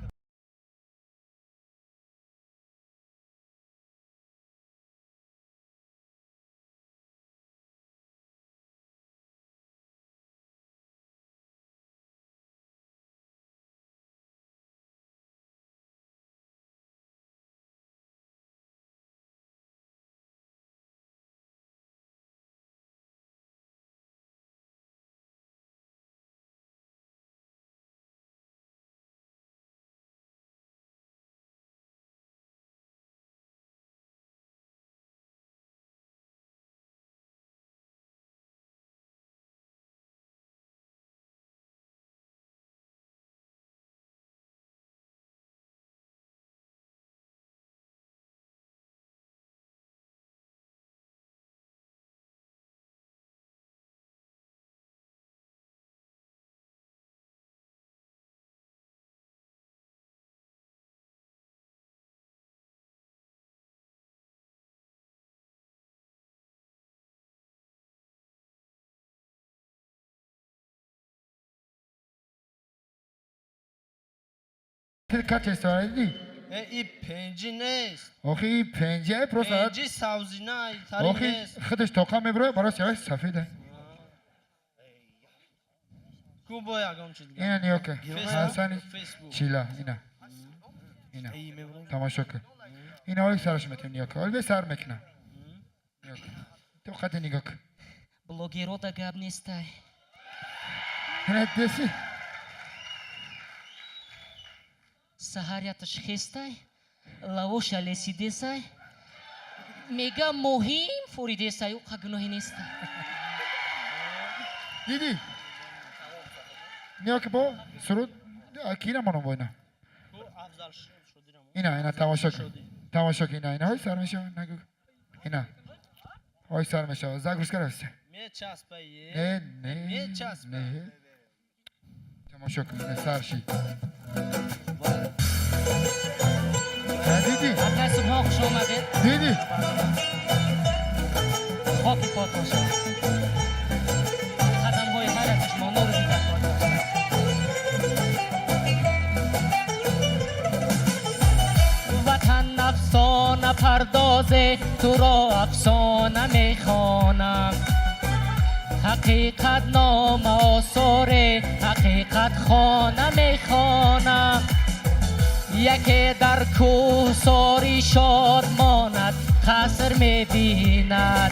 کات استوری ای پنجی نیست آخی پنجه پروسه پنجی سوزی نه تاری آخی نیست خودش توقع میبره برای سیاهش سفیده کو با یکم چیز اینا نیوکه حسنی فیسبوک چیلا اینا تماشا کن اینا حالی سرش میتونی نیوکه حالی به سر میکنه نیوکه تو خط نگاه کن بلوگیرو دا گب نیسته اینا دیسی سهر تشخیصته لوش لسیدسته میگه مهم فوریدسته و خگنوهی نیسته دیدی نیوکه با سرود کینا منو با اینا تماشا کن اینا های سر میشه نگو اینا های سر میشه زاگروس کرسته نه تماشا کن اینا سر شی دیدی اگر صبح خوش آمده دیدی خاکی پات باشه قدم های حرکش ما نور دیگر پرداز تو را افسانه میخوانم حقیقت نام آثار حقیقت خانه میخوانم یکی در کوه ساری شاد ماند قصر میبیند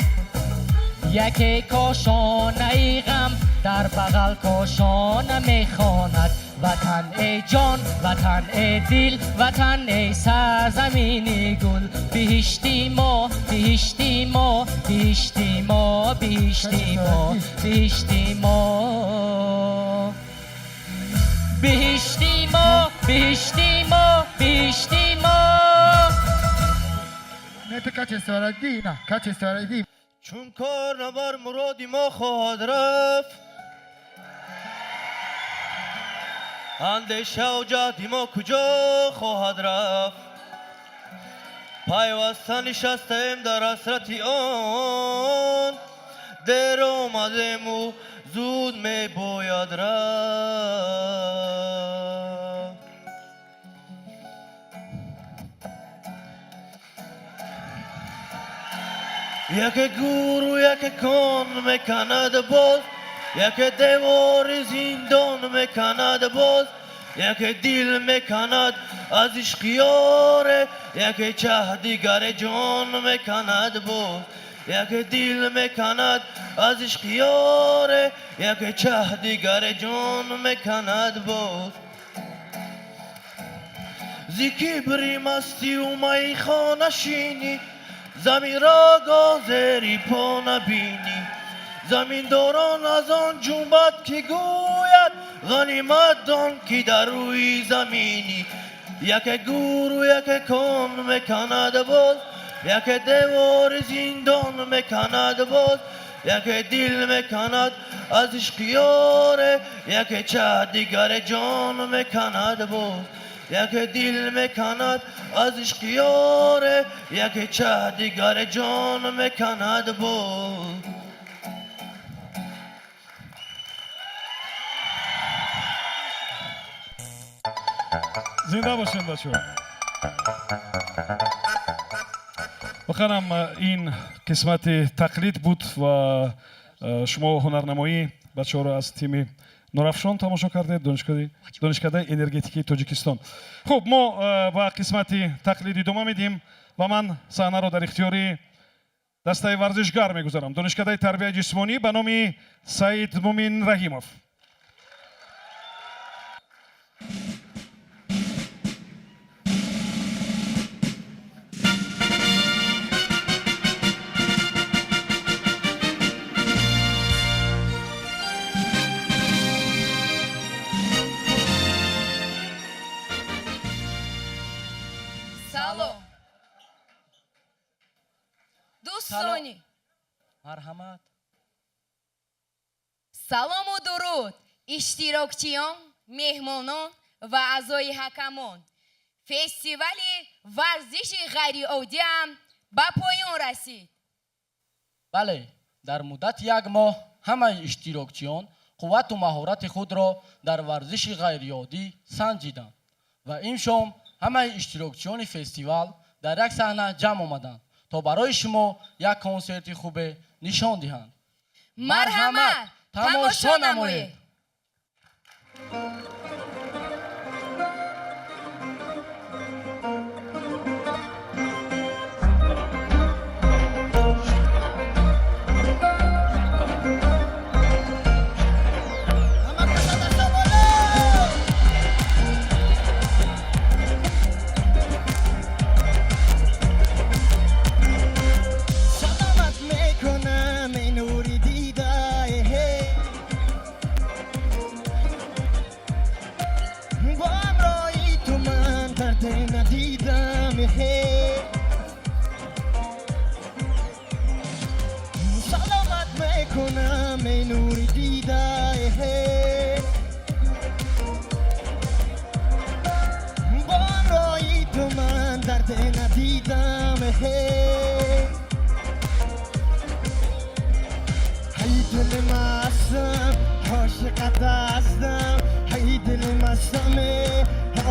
یکی کاشانه غم در بغل کاشانه میخواند وطن ای جان وطن ای دل وطن ای سرزمین گل بهشتی ما بهشتی ما بهشتی ما بهشتی ما بهشتی ما بهشتی ما بهشتی ما بهشتی ما نه تو کچه سواردی نه کچه سواردی چون کار نبر مرادی ما خواهد رفت اندیشه و جهدی ما کجا خواهد رفت پیوسته نشستیم در حسرت آن دیر آمدیم و زود می باید رفت یک گور و یک کان میکند باز یک دیوار زندان میکند باز یک دل میکند از عشق یاره یک چه دیگر جان میکند باز یک دل میکند از عشق یاره یک چه دیگر جان میکند باز زی کبری مستی و میخانه شینی زمین را گازری پا نبینی زمین داران از آن جنبت که گوید غنیمت دان که در روی زمینی یک گور و یک کان میکند باز یک دیوار زندان میکند باز یک دل میکند از عشق یاره یک چه دیگر جان میکند باز یک دل میکند از عشق یاره یک چه دیگر جان میکند باز زنده باشین بچه ها. بخوانم این قسمت تقلید بود و شما هنرنمایی بچه ها رو از تیم نورافشان تماشا کردید دانشکده انرژتیکی تاجیکستان. خب ما با قسمت تقلیدی ادامه میدیم و من صحنه رو در اختیار دسته ورزشگر میگذارم. دانشکده تربیت جسمانی به نام سعید مومین رحیمов. دوستانی مرحمت سلام و درود اشتراکچیان مهمانان و اعضای حکمان فستیوال ورزش غیر عادی هم به پایان رسید. بله در مدت یک ماه همه اشتراکچیان قوت و مهارت خود را در ورزش غیر عادی سنجیدند و این شام همه اشتراکچیان فستیوال در یک صحنه جمع آمدند تا برای شما یک کنسرت خوب نشان دهند. مرحمت تماشا نمایید.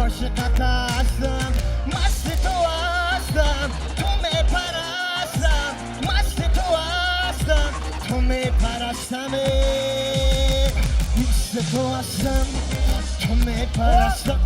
عاشقت هستم مست تو هستم تو میپرستم دوست تو هستم تو میپرستم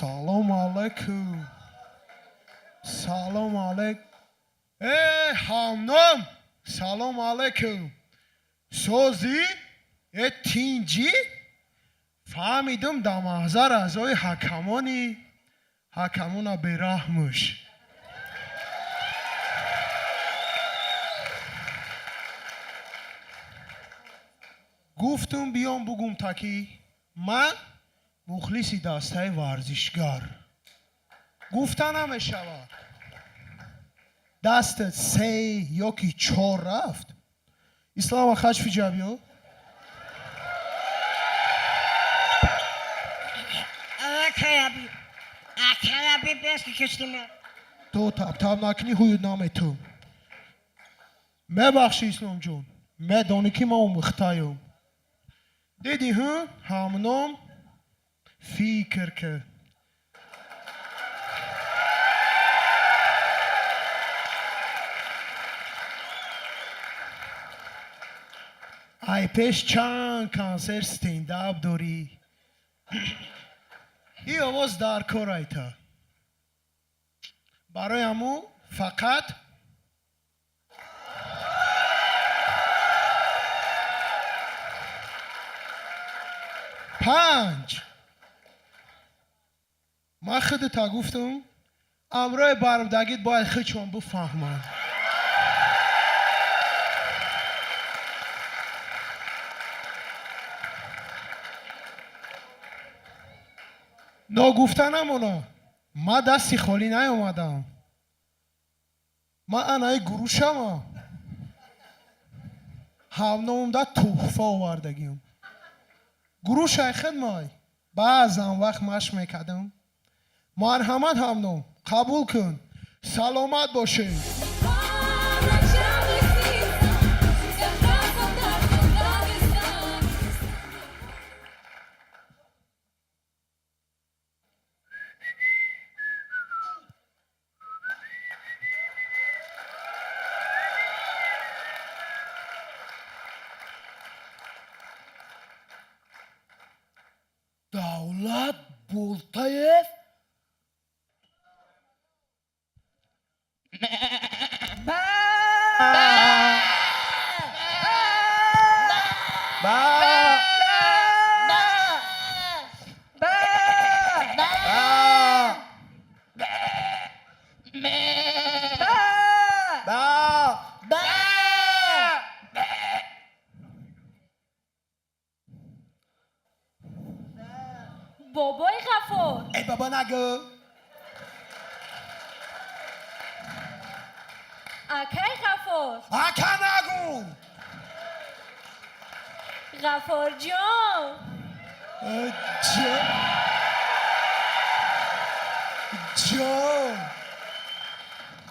سلام علیکم سلام علیکم خانم سلام علیکم سوزی تینجی فهمیدم در محضر اعضای حکمون برحمش گفتم بیام بگم تاکی من مخلصی دسته ورزشگر گفتنم شود دستت 3 یا که 4 رفت اسلام و خشف جابیو تو تب نکنی هوی نام تو ببخشی اسلام جون من دانی که ما مختایم دیدی همونم فکر که ای پیش چند کانسر ستنداب داری ای آواز در کار ایتا برای همون فقط پنج من خودت گفتم امرای برمدگیت باید خیچون بفهمن نگفتنم اونا ما دستی خالی نیومدم ما انای گروشم همنام دا تحفه آوردگیم گروش خدمای بعضم وقت مش میکردم مرحمت همنام قبول کن سلامت باشه دولت بولتايف بابای غفور ای بابا نگو کی غفور اکا نگو غفور جان جو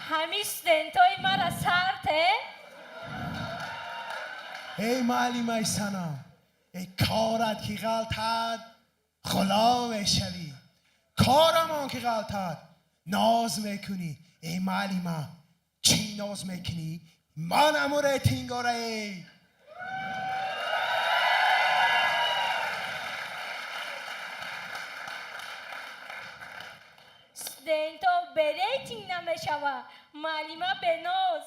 همی استنتای مرا سرته ای معلم سنا ای کارت که غلطت خلا میشوی کارمان که غلطت ناز میکنی ای معلم چی ناز میکنی من امور تینگاره ای استنتا بریتینگ نمیشوه معلمه به ناز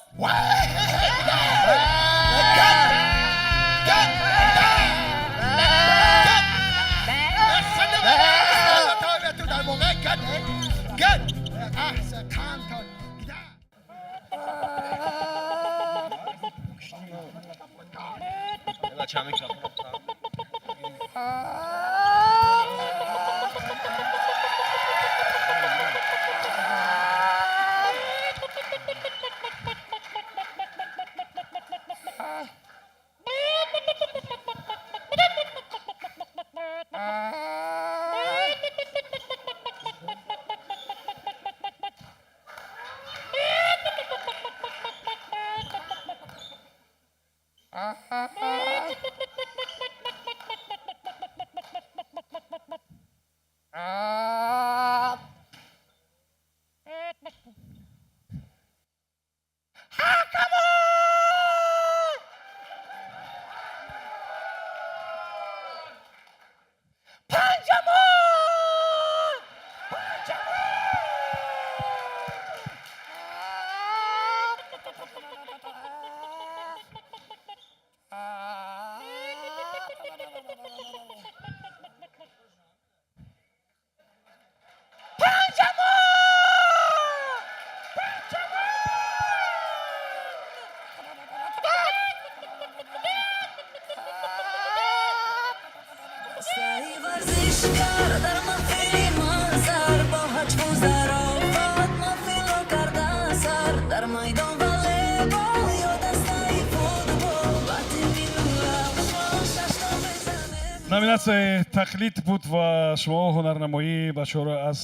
دستای ورزشکار در محفل منظر با حجم و ظرافت محفل رو کرده سر در میدان والیبال یا دستای فوتبال وقتی می‌بینم شش بزنه номинация тақлид буд ва шумо ҳунарнамоӣ бачаҳоро аз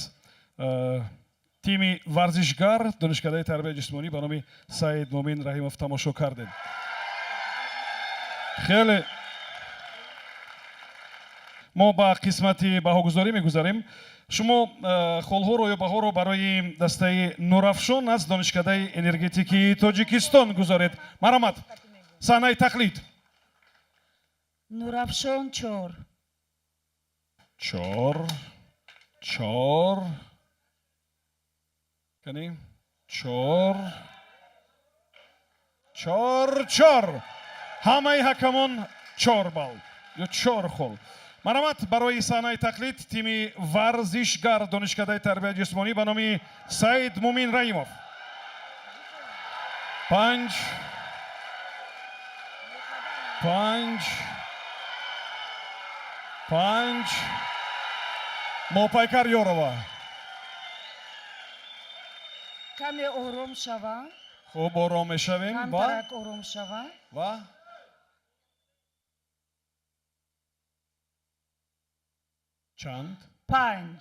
тими варзишгар донишкадаи тарбияи ҷисмонӣ ба номи саид муъмин раҳимов тамошо кардем. хеле мо ба қисмати баҳогузорӣ мегузарем. шумо холҳоро ё баҳоро барои дастаи нурафшон аз донишкадаи энергетикии тоҷикистон гузоред. марҳамат. саҳнаи тақлид. нурафшон чор чор кани чор ҳамаи ҳакамон 4 балл ё 4 хол. марҳамат барои саҳнаи тақлид тими варзишгар донишкадаи тарбияи ҷисмонӣ ба номи саид муъмин раимов 5 мопайкар ёрова. каме ором шава хуб ором мешавем камтарак ором шава ва чанд 5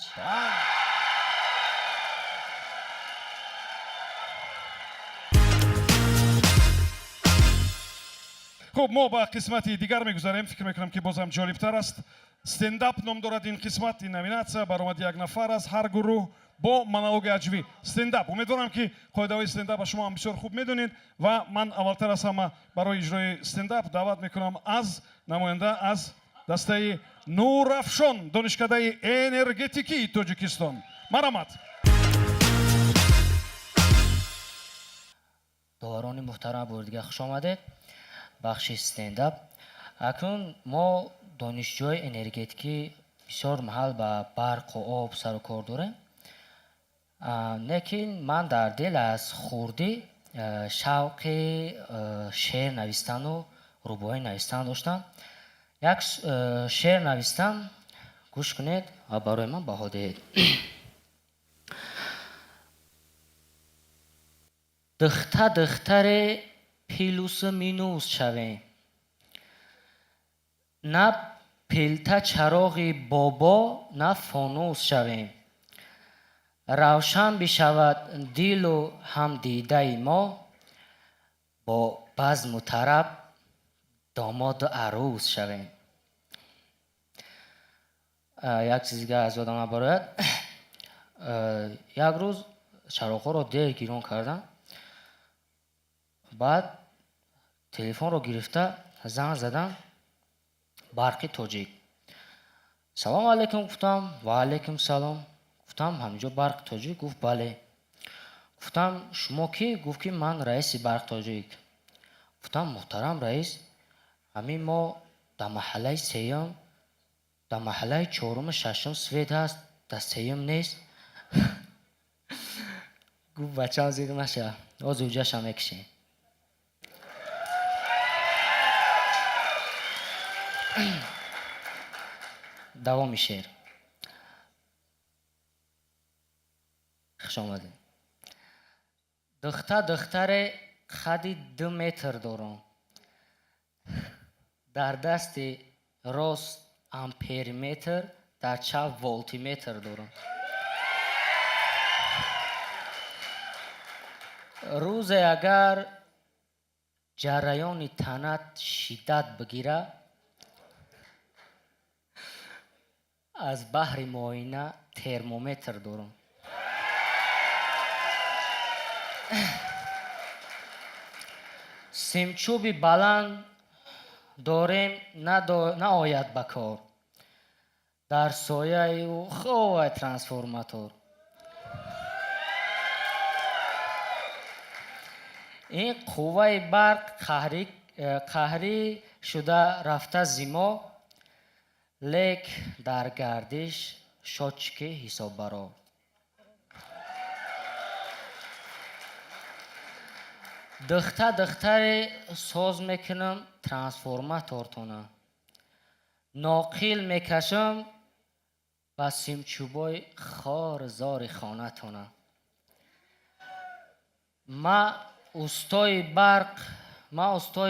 хуб мо ба қисмати дигар мегузарем. фикр мекунам ки бозам ҷолибтар аст. стендап ном дорад ин қисмат, ин номинатсия. баромади як нафар аз ҳар гурӯҳ бо монологи аҷвӣ стендап. умедворам ки қоидаҳои стендапа шумо ҳам бисёр хуб медонед ва ман аввалтар аз ҳама барои иҷрои стендап даъват мекунам аз намоянда аз дастаи нурафшон донишкадаи энергетикии тоҷикистон. марҳамат. доварони муҳтарам бурдига хуш омадед. бахши стендап. акнун мо донишҷӯи энергетикӣ бисёр маҳал ба барқу об сару кор дорем. лекин ман дар дил аз хурдӣ шавқи шеър навистану рубоӣ навистан доштам. як шеър навистам, гӯш кунед ва барои ман баҳо диҳед. دختر پیلوس مینوس شویم نه پیلتا چراغ بابا نه فانوس شویم روشن بشود دل و هم دیده ما با بزم و طرب داماد و عروس شویم یک چیزی که از یادم نباید یک روز چراغ‌ها رو دیر گیرون کردم بعد تلفن رو گرفته زنگ زدم برقی تاجیک سلام علیکم گفتم و علیکم سلام گفتم همینجا برق تاجیک گفت بله گفتم شما کی گفت که من رئیس برق تاجیک گفتم محترم رئیس همین ما در محله سیام در محله چهارم ششم سوید هست در سیام نیست گفت بچه ها زیر نشه از اوجهش هم اکشیم دوام شعر خوش آمدین دختر خدی 2 متر دارم در دست راست امپیر متر در چپ ولتی متر دارم روز اگر جریان تنت شدت بگیره از بحر معاینه ترمومتر دارم سیمچوبی بلند داریم نه آید بکار در سایه او خواه ترانسفورماتور این قوه برق قهری شده رفته زیما لیک در گردش شاچکه حساب برا دختر ساز میکنم ترانسفورماتور تونه ناقل میکشم و سیمچوبای خار زار خانه تونه ما استای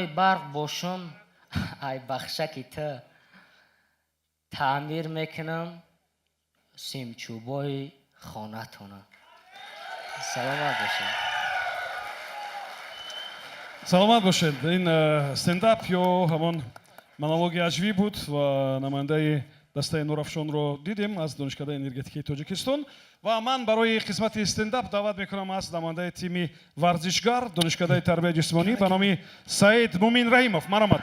برق باشم ای بخشکی تا تعمیر میکنم سیمچوبای خانه تونه سلامت باشید سلامت باشید این استنداپ یا همون монологи аҷвӣ буд ва намояндаи дастаи нурафшонро дидем аз донишгоҳи энергетикаи тоҷикистон ва ман барои қисмати стендап даъват мекунам аз намояндаи тими варзишгар донишгоҳи тарбияи ҷисмонӣ ба номи саид мумин раимов маромад.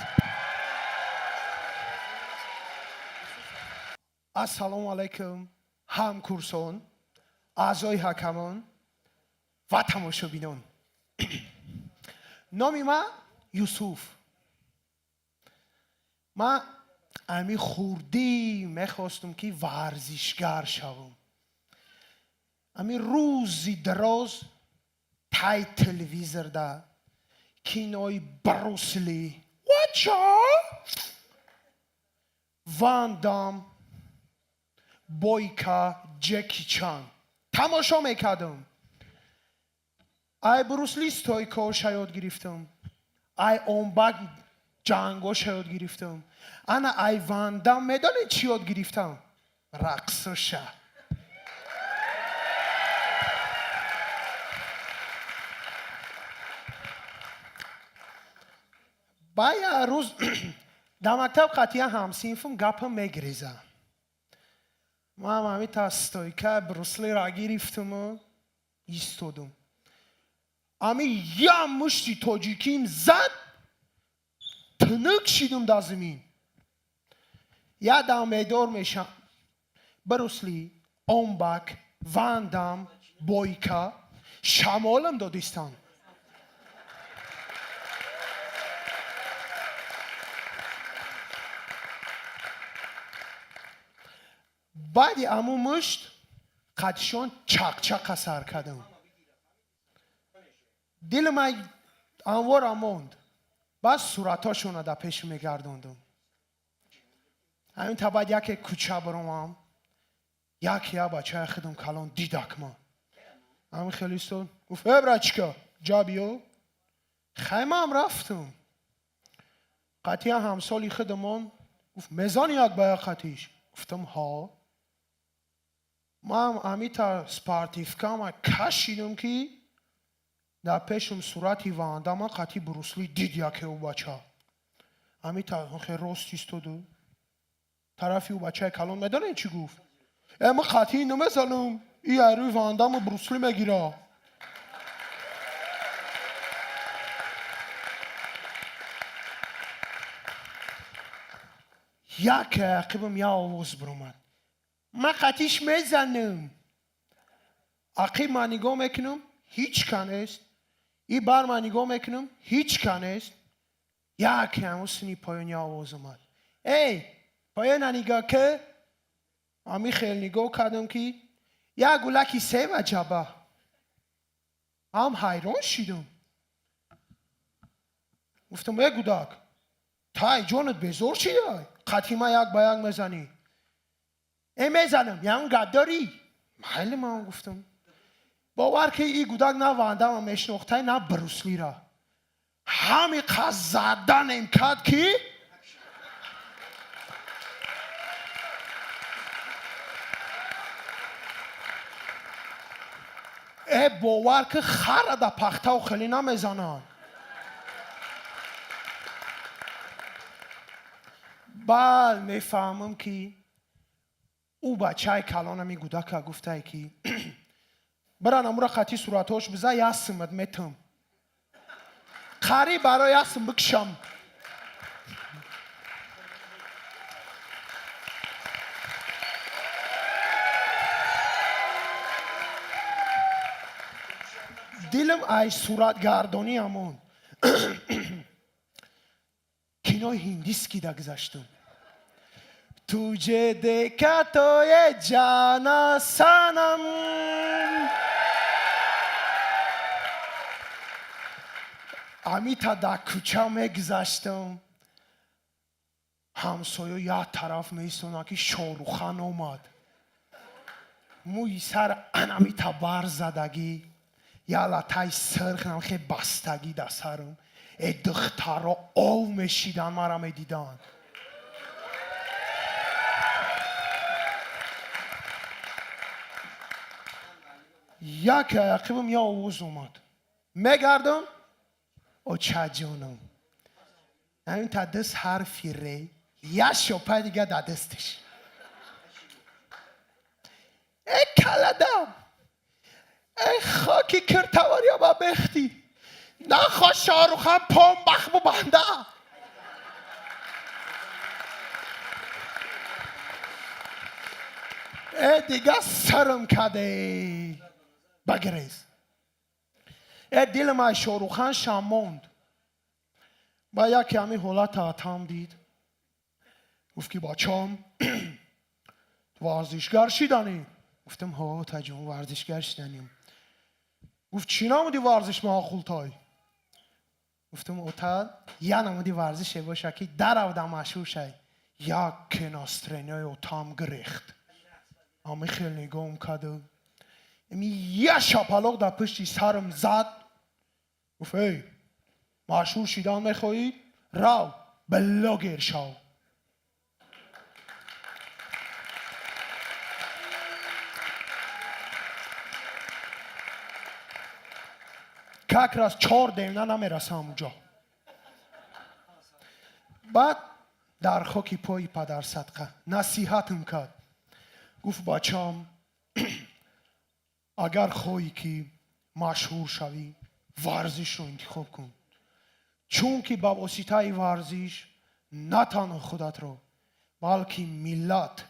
ассалому алайкум ҳамкурсон аъзои ҳакамон ва тамошобинон номи ман юсуф ман ами хурдӣ мехостум ки варзишгар шавам ами рӯзи дароз тай телевизор да кинои брусли вача ван дам бойка ҷеки чан тамошо мекардам ай брусли стойкоша ёд гирифтам ай онбак ҷангоша ёд гирифтам ана ай вандам медони чӣ ёд гирифтам рақсоша ба як рӯз дар мактаб қатъиян ҳамсинфам гапам мегиреза ман ҳамита стойка бруслиро гирифтаму истодум ами як мушти тоҷиким зад тинук шидум дар замин ядам медор мешам брусли онбак вандам бойка шамолам додистан баъди аму мушт қатишон чақчақа сар кардам дили ман анвора монд баъд суратошона дар пешам мегардондум ҳамин табаъд яке кӯча биромам як бачаи худам калон дидак ман ҳамин хеле истод гуфт братишка جا بیو خیمه هم رفتم قطعی همسالی خودمون گفت میزان یک باید قطعیش گفتم ها ما هم امیتا سپارتیفکا ما کشیدم که در پیشم صورتی وانده ما قطعی بروسلی دید یکی او بچه امیتا خیلی راست ایستادو طرفی او بچه کلان میدانه چی گفت اما قطعی نمیزنم این روی وانده ما بروسلی میگیره یک عقیبم یا آواز برامد من قطعیش میزنم عقیب من نگاه میکنم هیچ کنست این بر من نگاه میکنم هیچ کنست یک هموسنی پایانی آواز اومد ای پایان نگاه که امی خیلی نگاه کردم که یک گلکی سه و جبه هم حیران شدم گفتم ای گودک تای جانت بزرگ چیه قطعی ما یک با یک میزنی ای میزنم یعنی گداری محل من گفتم باور که این گودک نه وانده و میشناخته نه بروسلی را همی قد زدن این کد که ای باور که خر در پخته و خیلی نمیزنن بل میفهمم که او بچه کلانه می گودک گفته که برن امورا خطی صورتاش بزه یاسمت میتم خری برای یاسم بکشم دلم ای صورت گردانی همون کینای هندیست که دگذشتم तुझे देखा तो ये जाना सनम امیتا در کوچه میگذشتم همسایه یک طرف میستونه که شاروخان اومد موی سر امیتا بر زدگی یا لطای سرخ خیلی بستگی در سرم ای دخترها آو میشیدن مرا میدیدن یک عقیبم یا آواز اومد میگردم او چه جانم همین تا دست حرفی ری یا شپای دیگه در دستش ای کلدم ای خاکی کرتواری با بختی نخوا شاروخان پام بخ ببنده ای دیگه سرم کده بگریز ای دل ما شاروخان شماند با یکی همین حالت آتام دید گفت که بچم ورزشگر شدنی گفتم ها تا جون ورزشگر شدنیم گفت چی نمودی ورزش معقول تای گفتم اوتا یا نمودی ورزش باشه که در او دا مشهور شد یا کناسترینی اوتام گریخت اما خیلی نگاه کرد امی یه شپلاق در پشتی سرم زد گفت ای مشهور شدن میخوایی؟ رو بلاگر شو ککر از 4 دقیقه نمیرسم اونجا بعد در خاکی پای پدر صدقه نصیحتم کرد گفت بچم اگر خواهی که مشهور شوی ورزش رو انتخاب کن چون که با واسطه ورزش نه تنها خودت رو بلکه ملت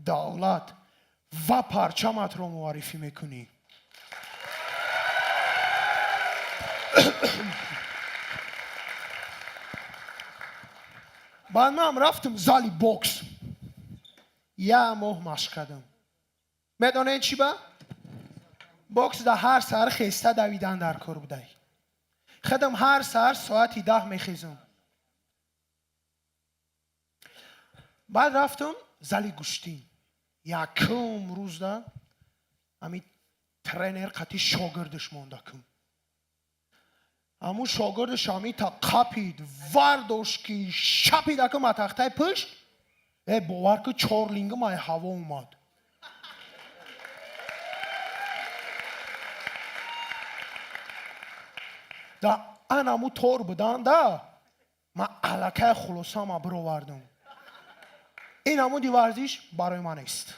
دولت و پرچمت رو معرفی میکنی بعد من رفتم زالی بوکس یه ماه مشق کردم میدونه چی با؟ بوکس در هر سر خسته دویدن در کار بوده خودم هر سر ساعتی 10 میخیزم بعد رفتم زالی گوشتی یکم روز ده امی ترینر قطعی شاگردش مونده کم аму шогирди шамита қапид вардошки шапид ака матахтай пушт бовар ки 4 линга май ҳаво омад да анаму тор будан да ма алакай хулосама бировардам ин ҳамуди варзиш барои ман аст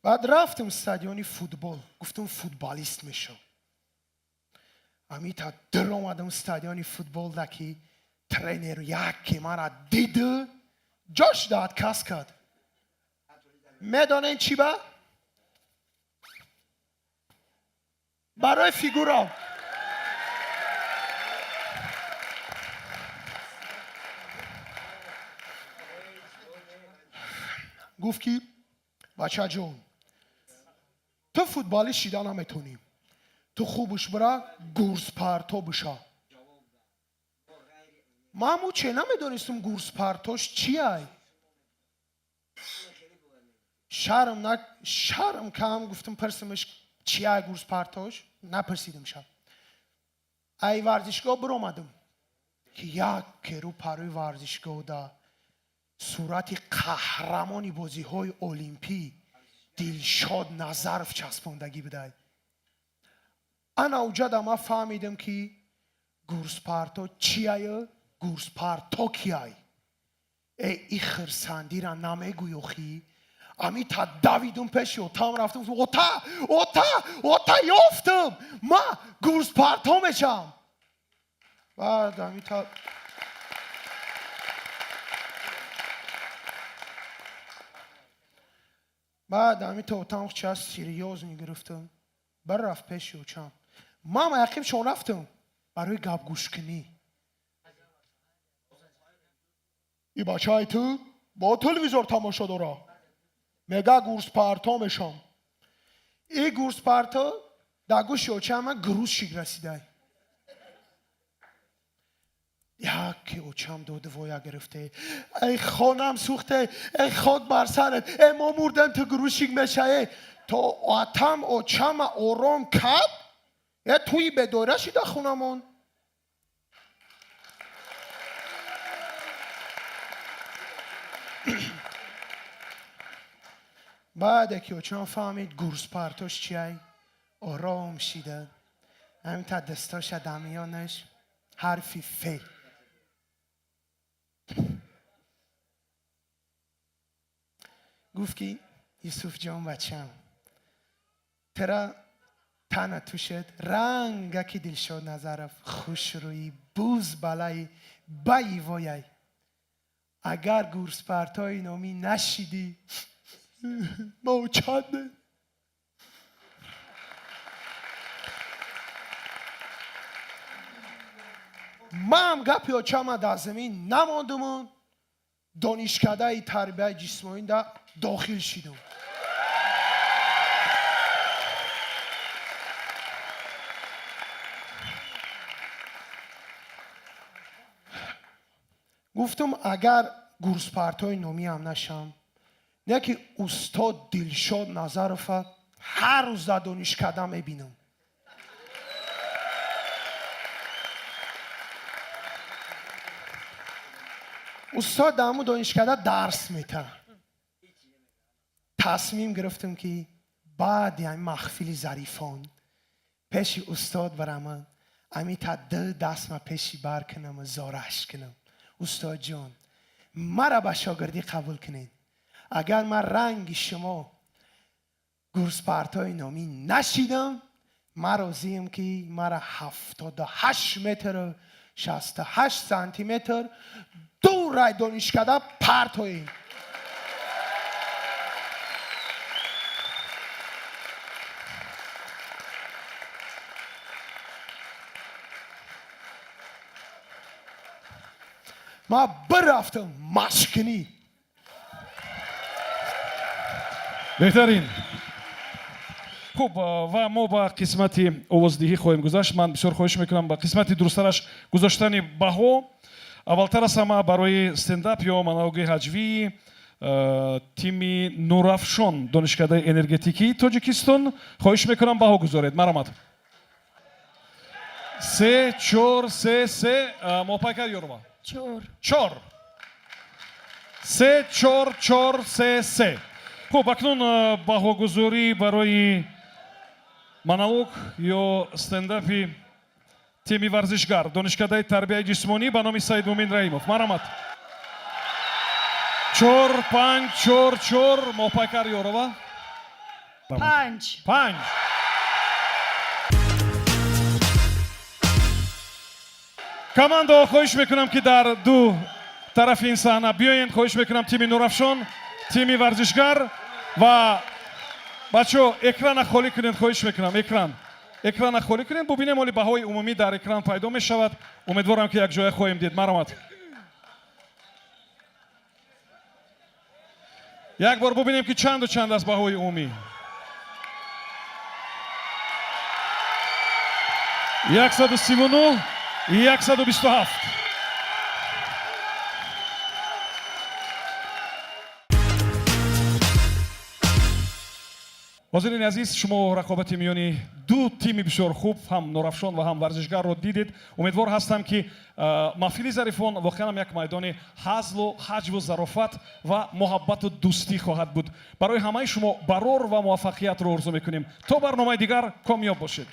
баъд рафтам стадиони футбол гуфтам футболист мешам амита дар омадам стадиони футбол да ки тренер яке мара диду ҷош дод кас кард медонен чӣ ба барои фигура гуфт ки бачаҷон ту футболист шида наметонӣ ту хубуш бира гурспарто биша ман муче намедонистам гурспартош чияй шарм кам гуфтам парсамаш чияй гурспартош напарсидам шаб ай варзишгоҳ биромадам ки яке рӯ парои варзишгоҳ да сурати қаҳрамони бозиҳои олимпӣ дилшод назаров часпондагӣ будай ана уҷада ман фаҳмидам ки гурспарто чияю гурспарто кияй и хирсандира намегӯёхӣ амита давидум пеши отам рафтам ота ёфтам ма гурспарто мешам баъд амита баъд амита отам час серьёз мегирифтам барафт пеши очам ман яқибшон рафтам барои гапгӯшкунӣ и бачаи ту бо телевизор тамошо дора мега гурспарто мешам и гурспарто дар гӯши очаи ман грузчик расидай яке очам доду воя гирифте эй хонам сӯхте эй хок бар сарат эй мо мурдем ту грузчик мешае то атам очама ором кард туи бедора шида хунамон баъде ки очам фаҳмид гурспартош чияй ором шида ҳамита дастоша дамиёнаш ҳарфи фе гуфт ки юсуфҷон бачам тара тана тушед рангаки дилшод назаров хушрӯӣ буз балаи баи вояй агар гурспартои номӣ нашидӣ мовчанде ман гапи очама дар замин намондамон донишкадаи тарбияи ҷисмонӣ да дохил шидам гуфтам агар гурспартои номиам нашам не ки устод дилшод назарова ҳар рӯз дар донишкада мебинам устод дар ҳамун донишкада дарс метаҳад тасмим гирифтам ки баъди ҳамин маҳфили зарифон пеши устод бараман амита дил дастма пеши бар кунам зораш кунам устодҷон мара ба шогирдӣ қабул кунед агар ман ранги шумо гурспартои номӣ нашидам ман розиам ки мара 78 метру 68 сантиметр дураи донишкада партоем ман бирафтам машқкунӣ беҳтарин хуб ва мо ба қисмати овоздиҳӣ хоҳем гузашт ман бисёр хоҳиш мекунам ба қисмати дурусттараш гузоштани баҳо аввалтар аз ҳама барои стендап ё монологи ҳаҷвӣ тими Нуравшон донишгоҳи энергетикии Тоҷикистон хоҳиш мекунам баҳо гузоред. Маромад. 3 4 3 3 муҳоффақат ёрова. 4 3 4 4 3 3. хуб, акнун баҳогузорӣ барои монолог ё стендапи тими варзишгар донишгоҳи тарбияи ҷисмонӣ ба номи Саидмуъмин Раимов. Маромад. 4 5 4 4 муҳоффақат ёрова. 5 5. командо хоҳиш мекунам ки дар ду тарафи ин саҳна биёед. хоҳиш мекунам тими Нуравшон, тими варзишгар ва бачаҳо экрана холӣ кунед. хоҳиш мекунам экрана холӣ кунед. бубинем оли баҳои умумӣ дар экран пайдо мешавад. умедворам ки якҷоя хоҳем дид. маромад. як бор бубинем ки чанду чанд аст баҳои умумӣ. 139 127. ҳозирини азиз, шумо рақобати миёни ду тими бисёр хуб, ҳам Нуравшон ва ҳам варзишгарро дидед. умедвор ҳастам ки маҳфили зарифон воқеан як майдони ҳазлу ҳаҷву зарофат ва муҳаббату дӯстӣ хоҳад буд. барои ҳамаи шумо барор ва муваффақиятро орзу мекунем. то барномаи дигар комёб бошед.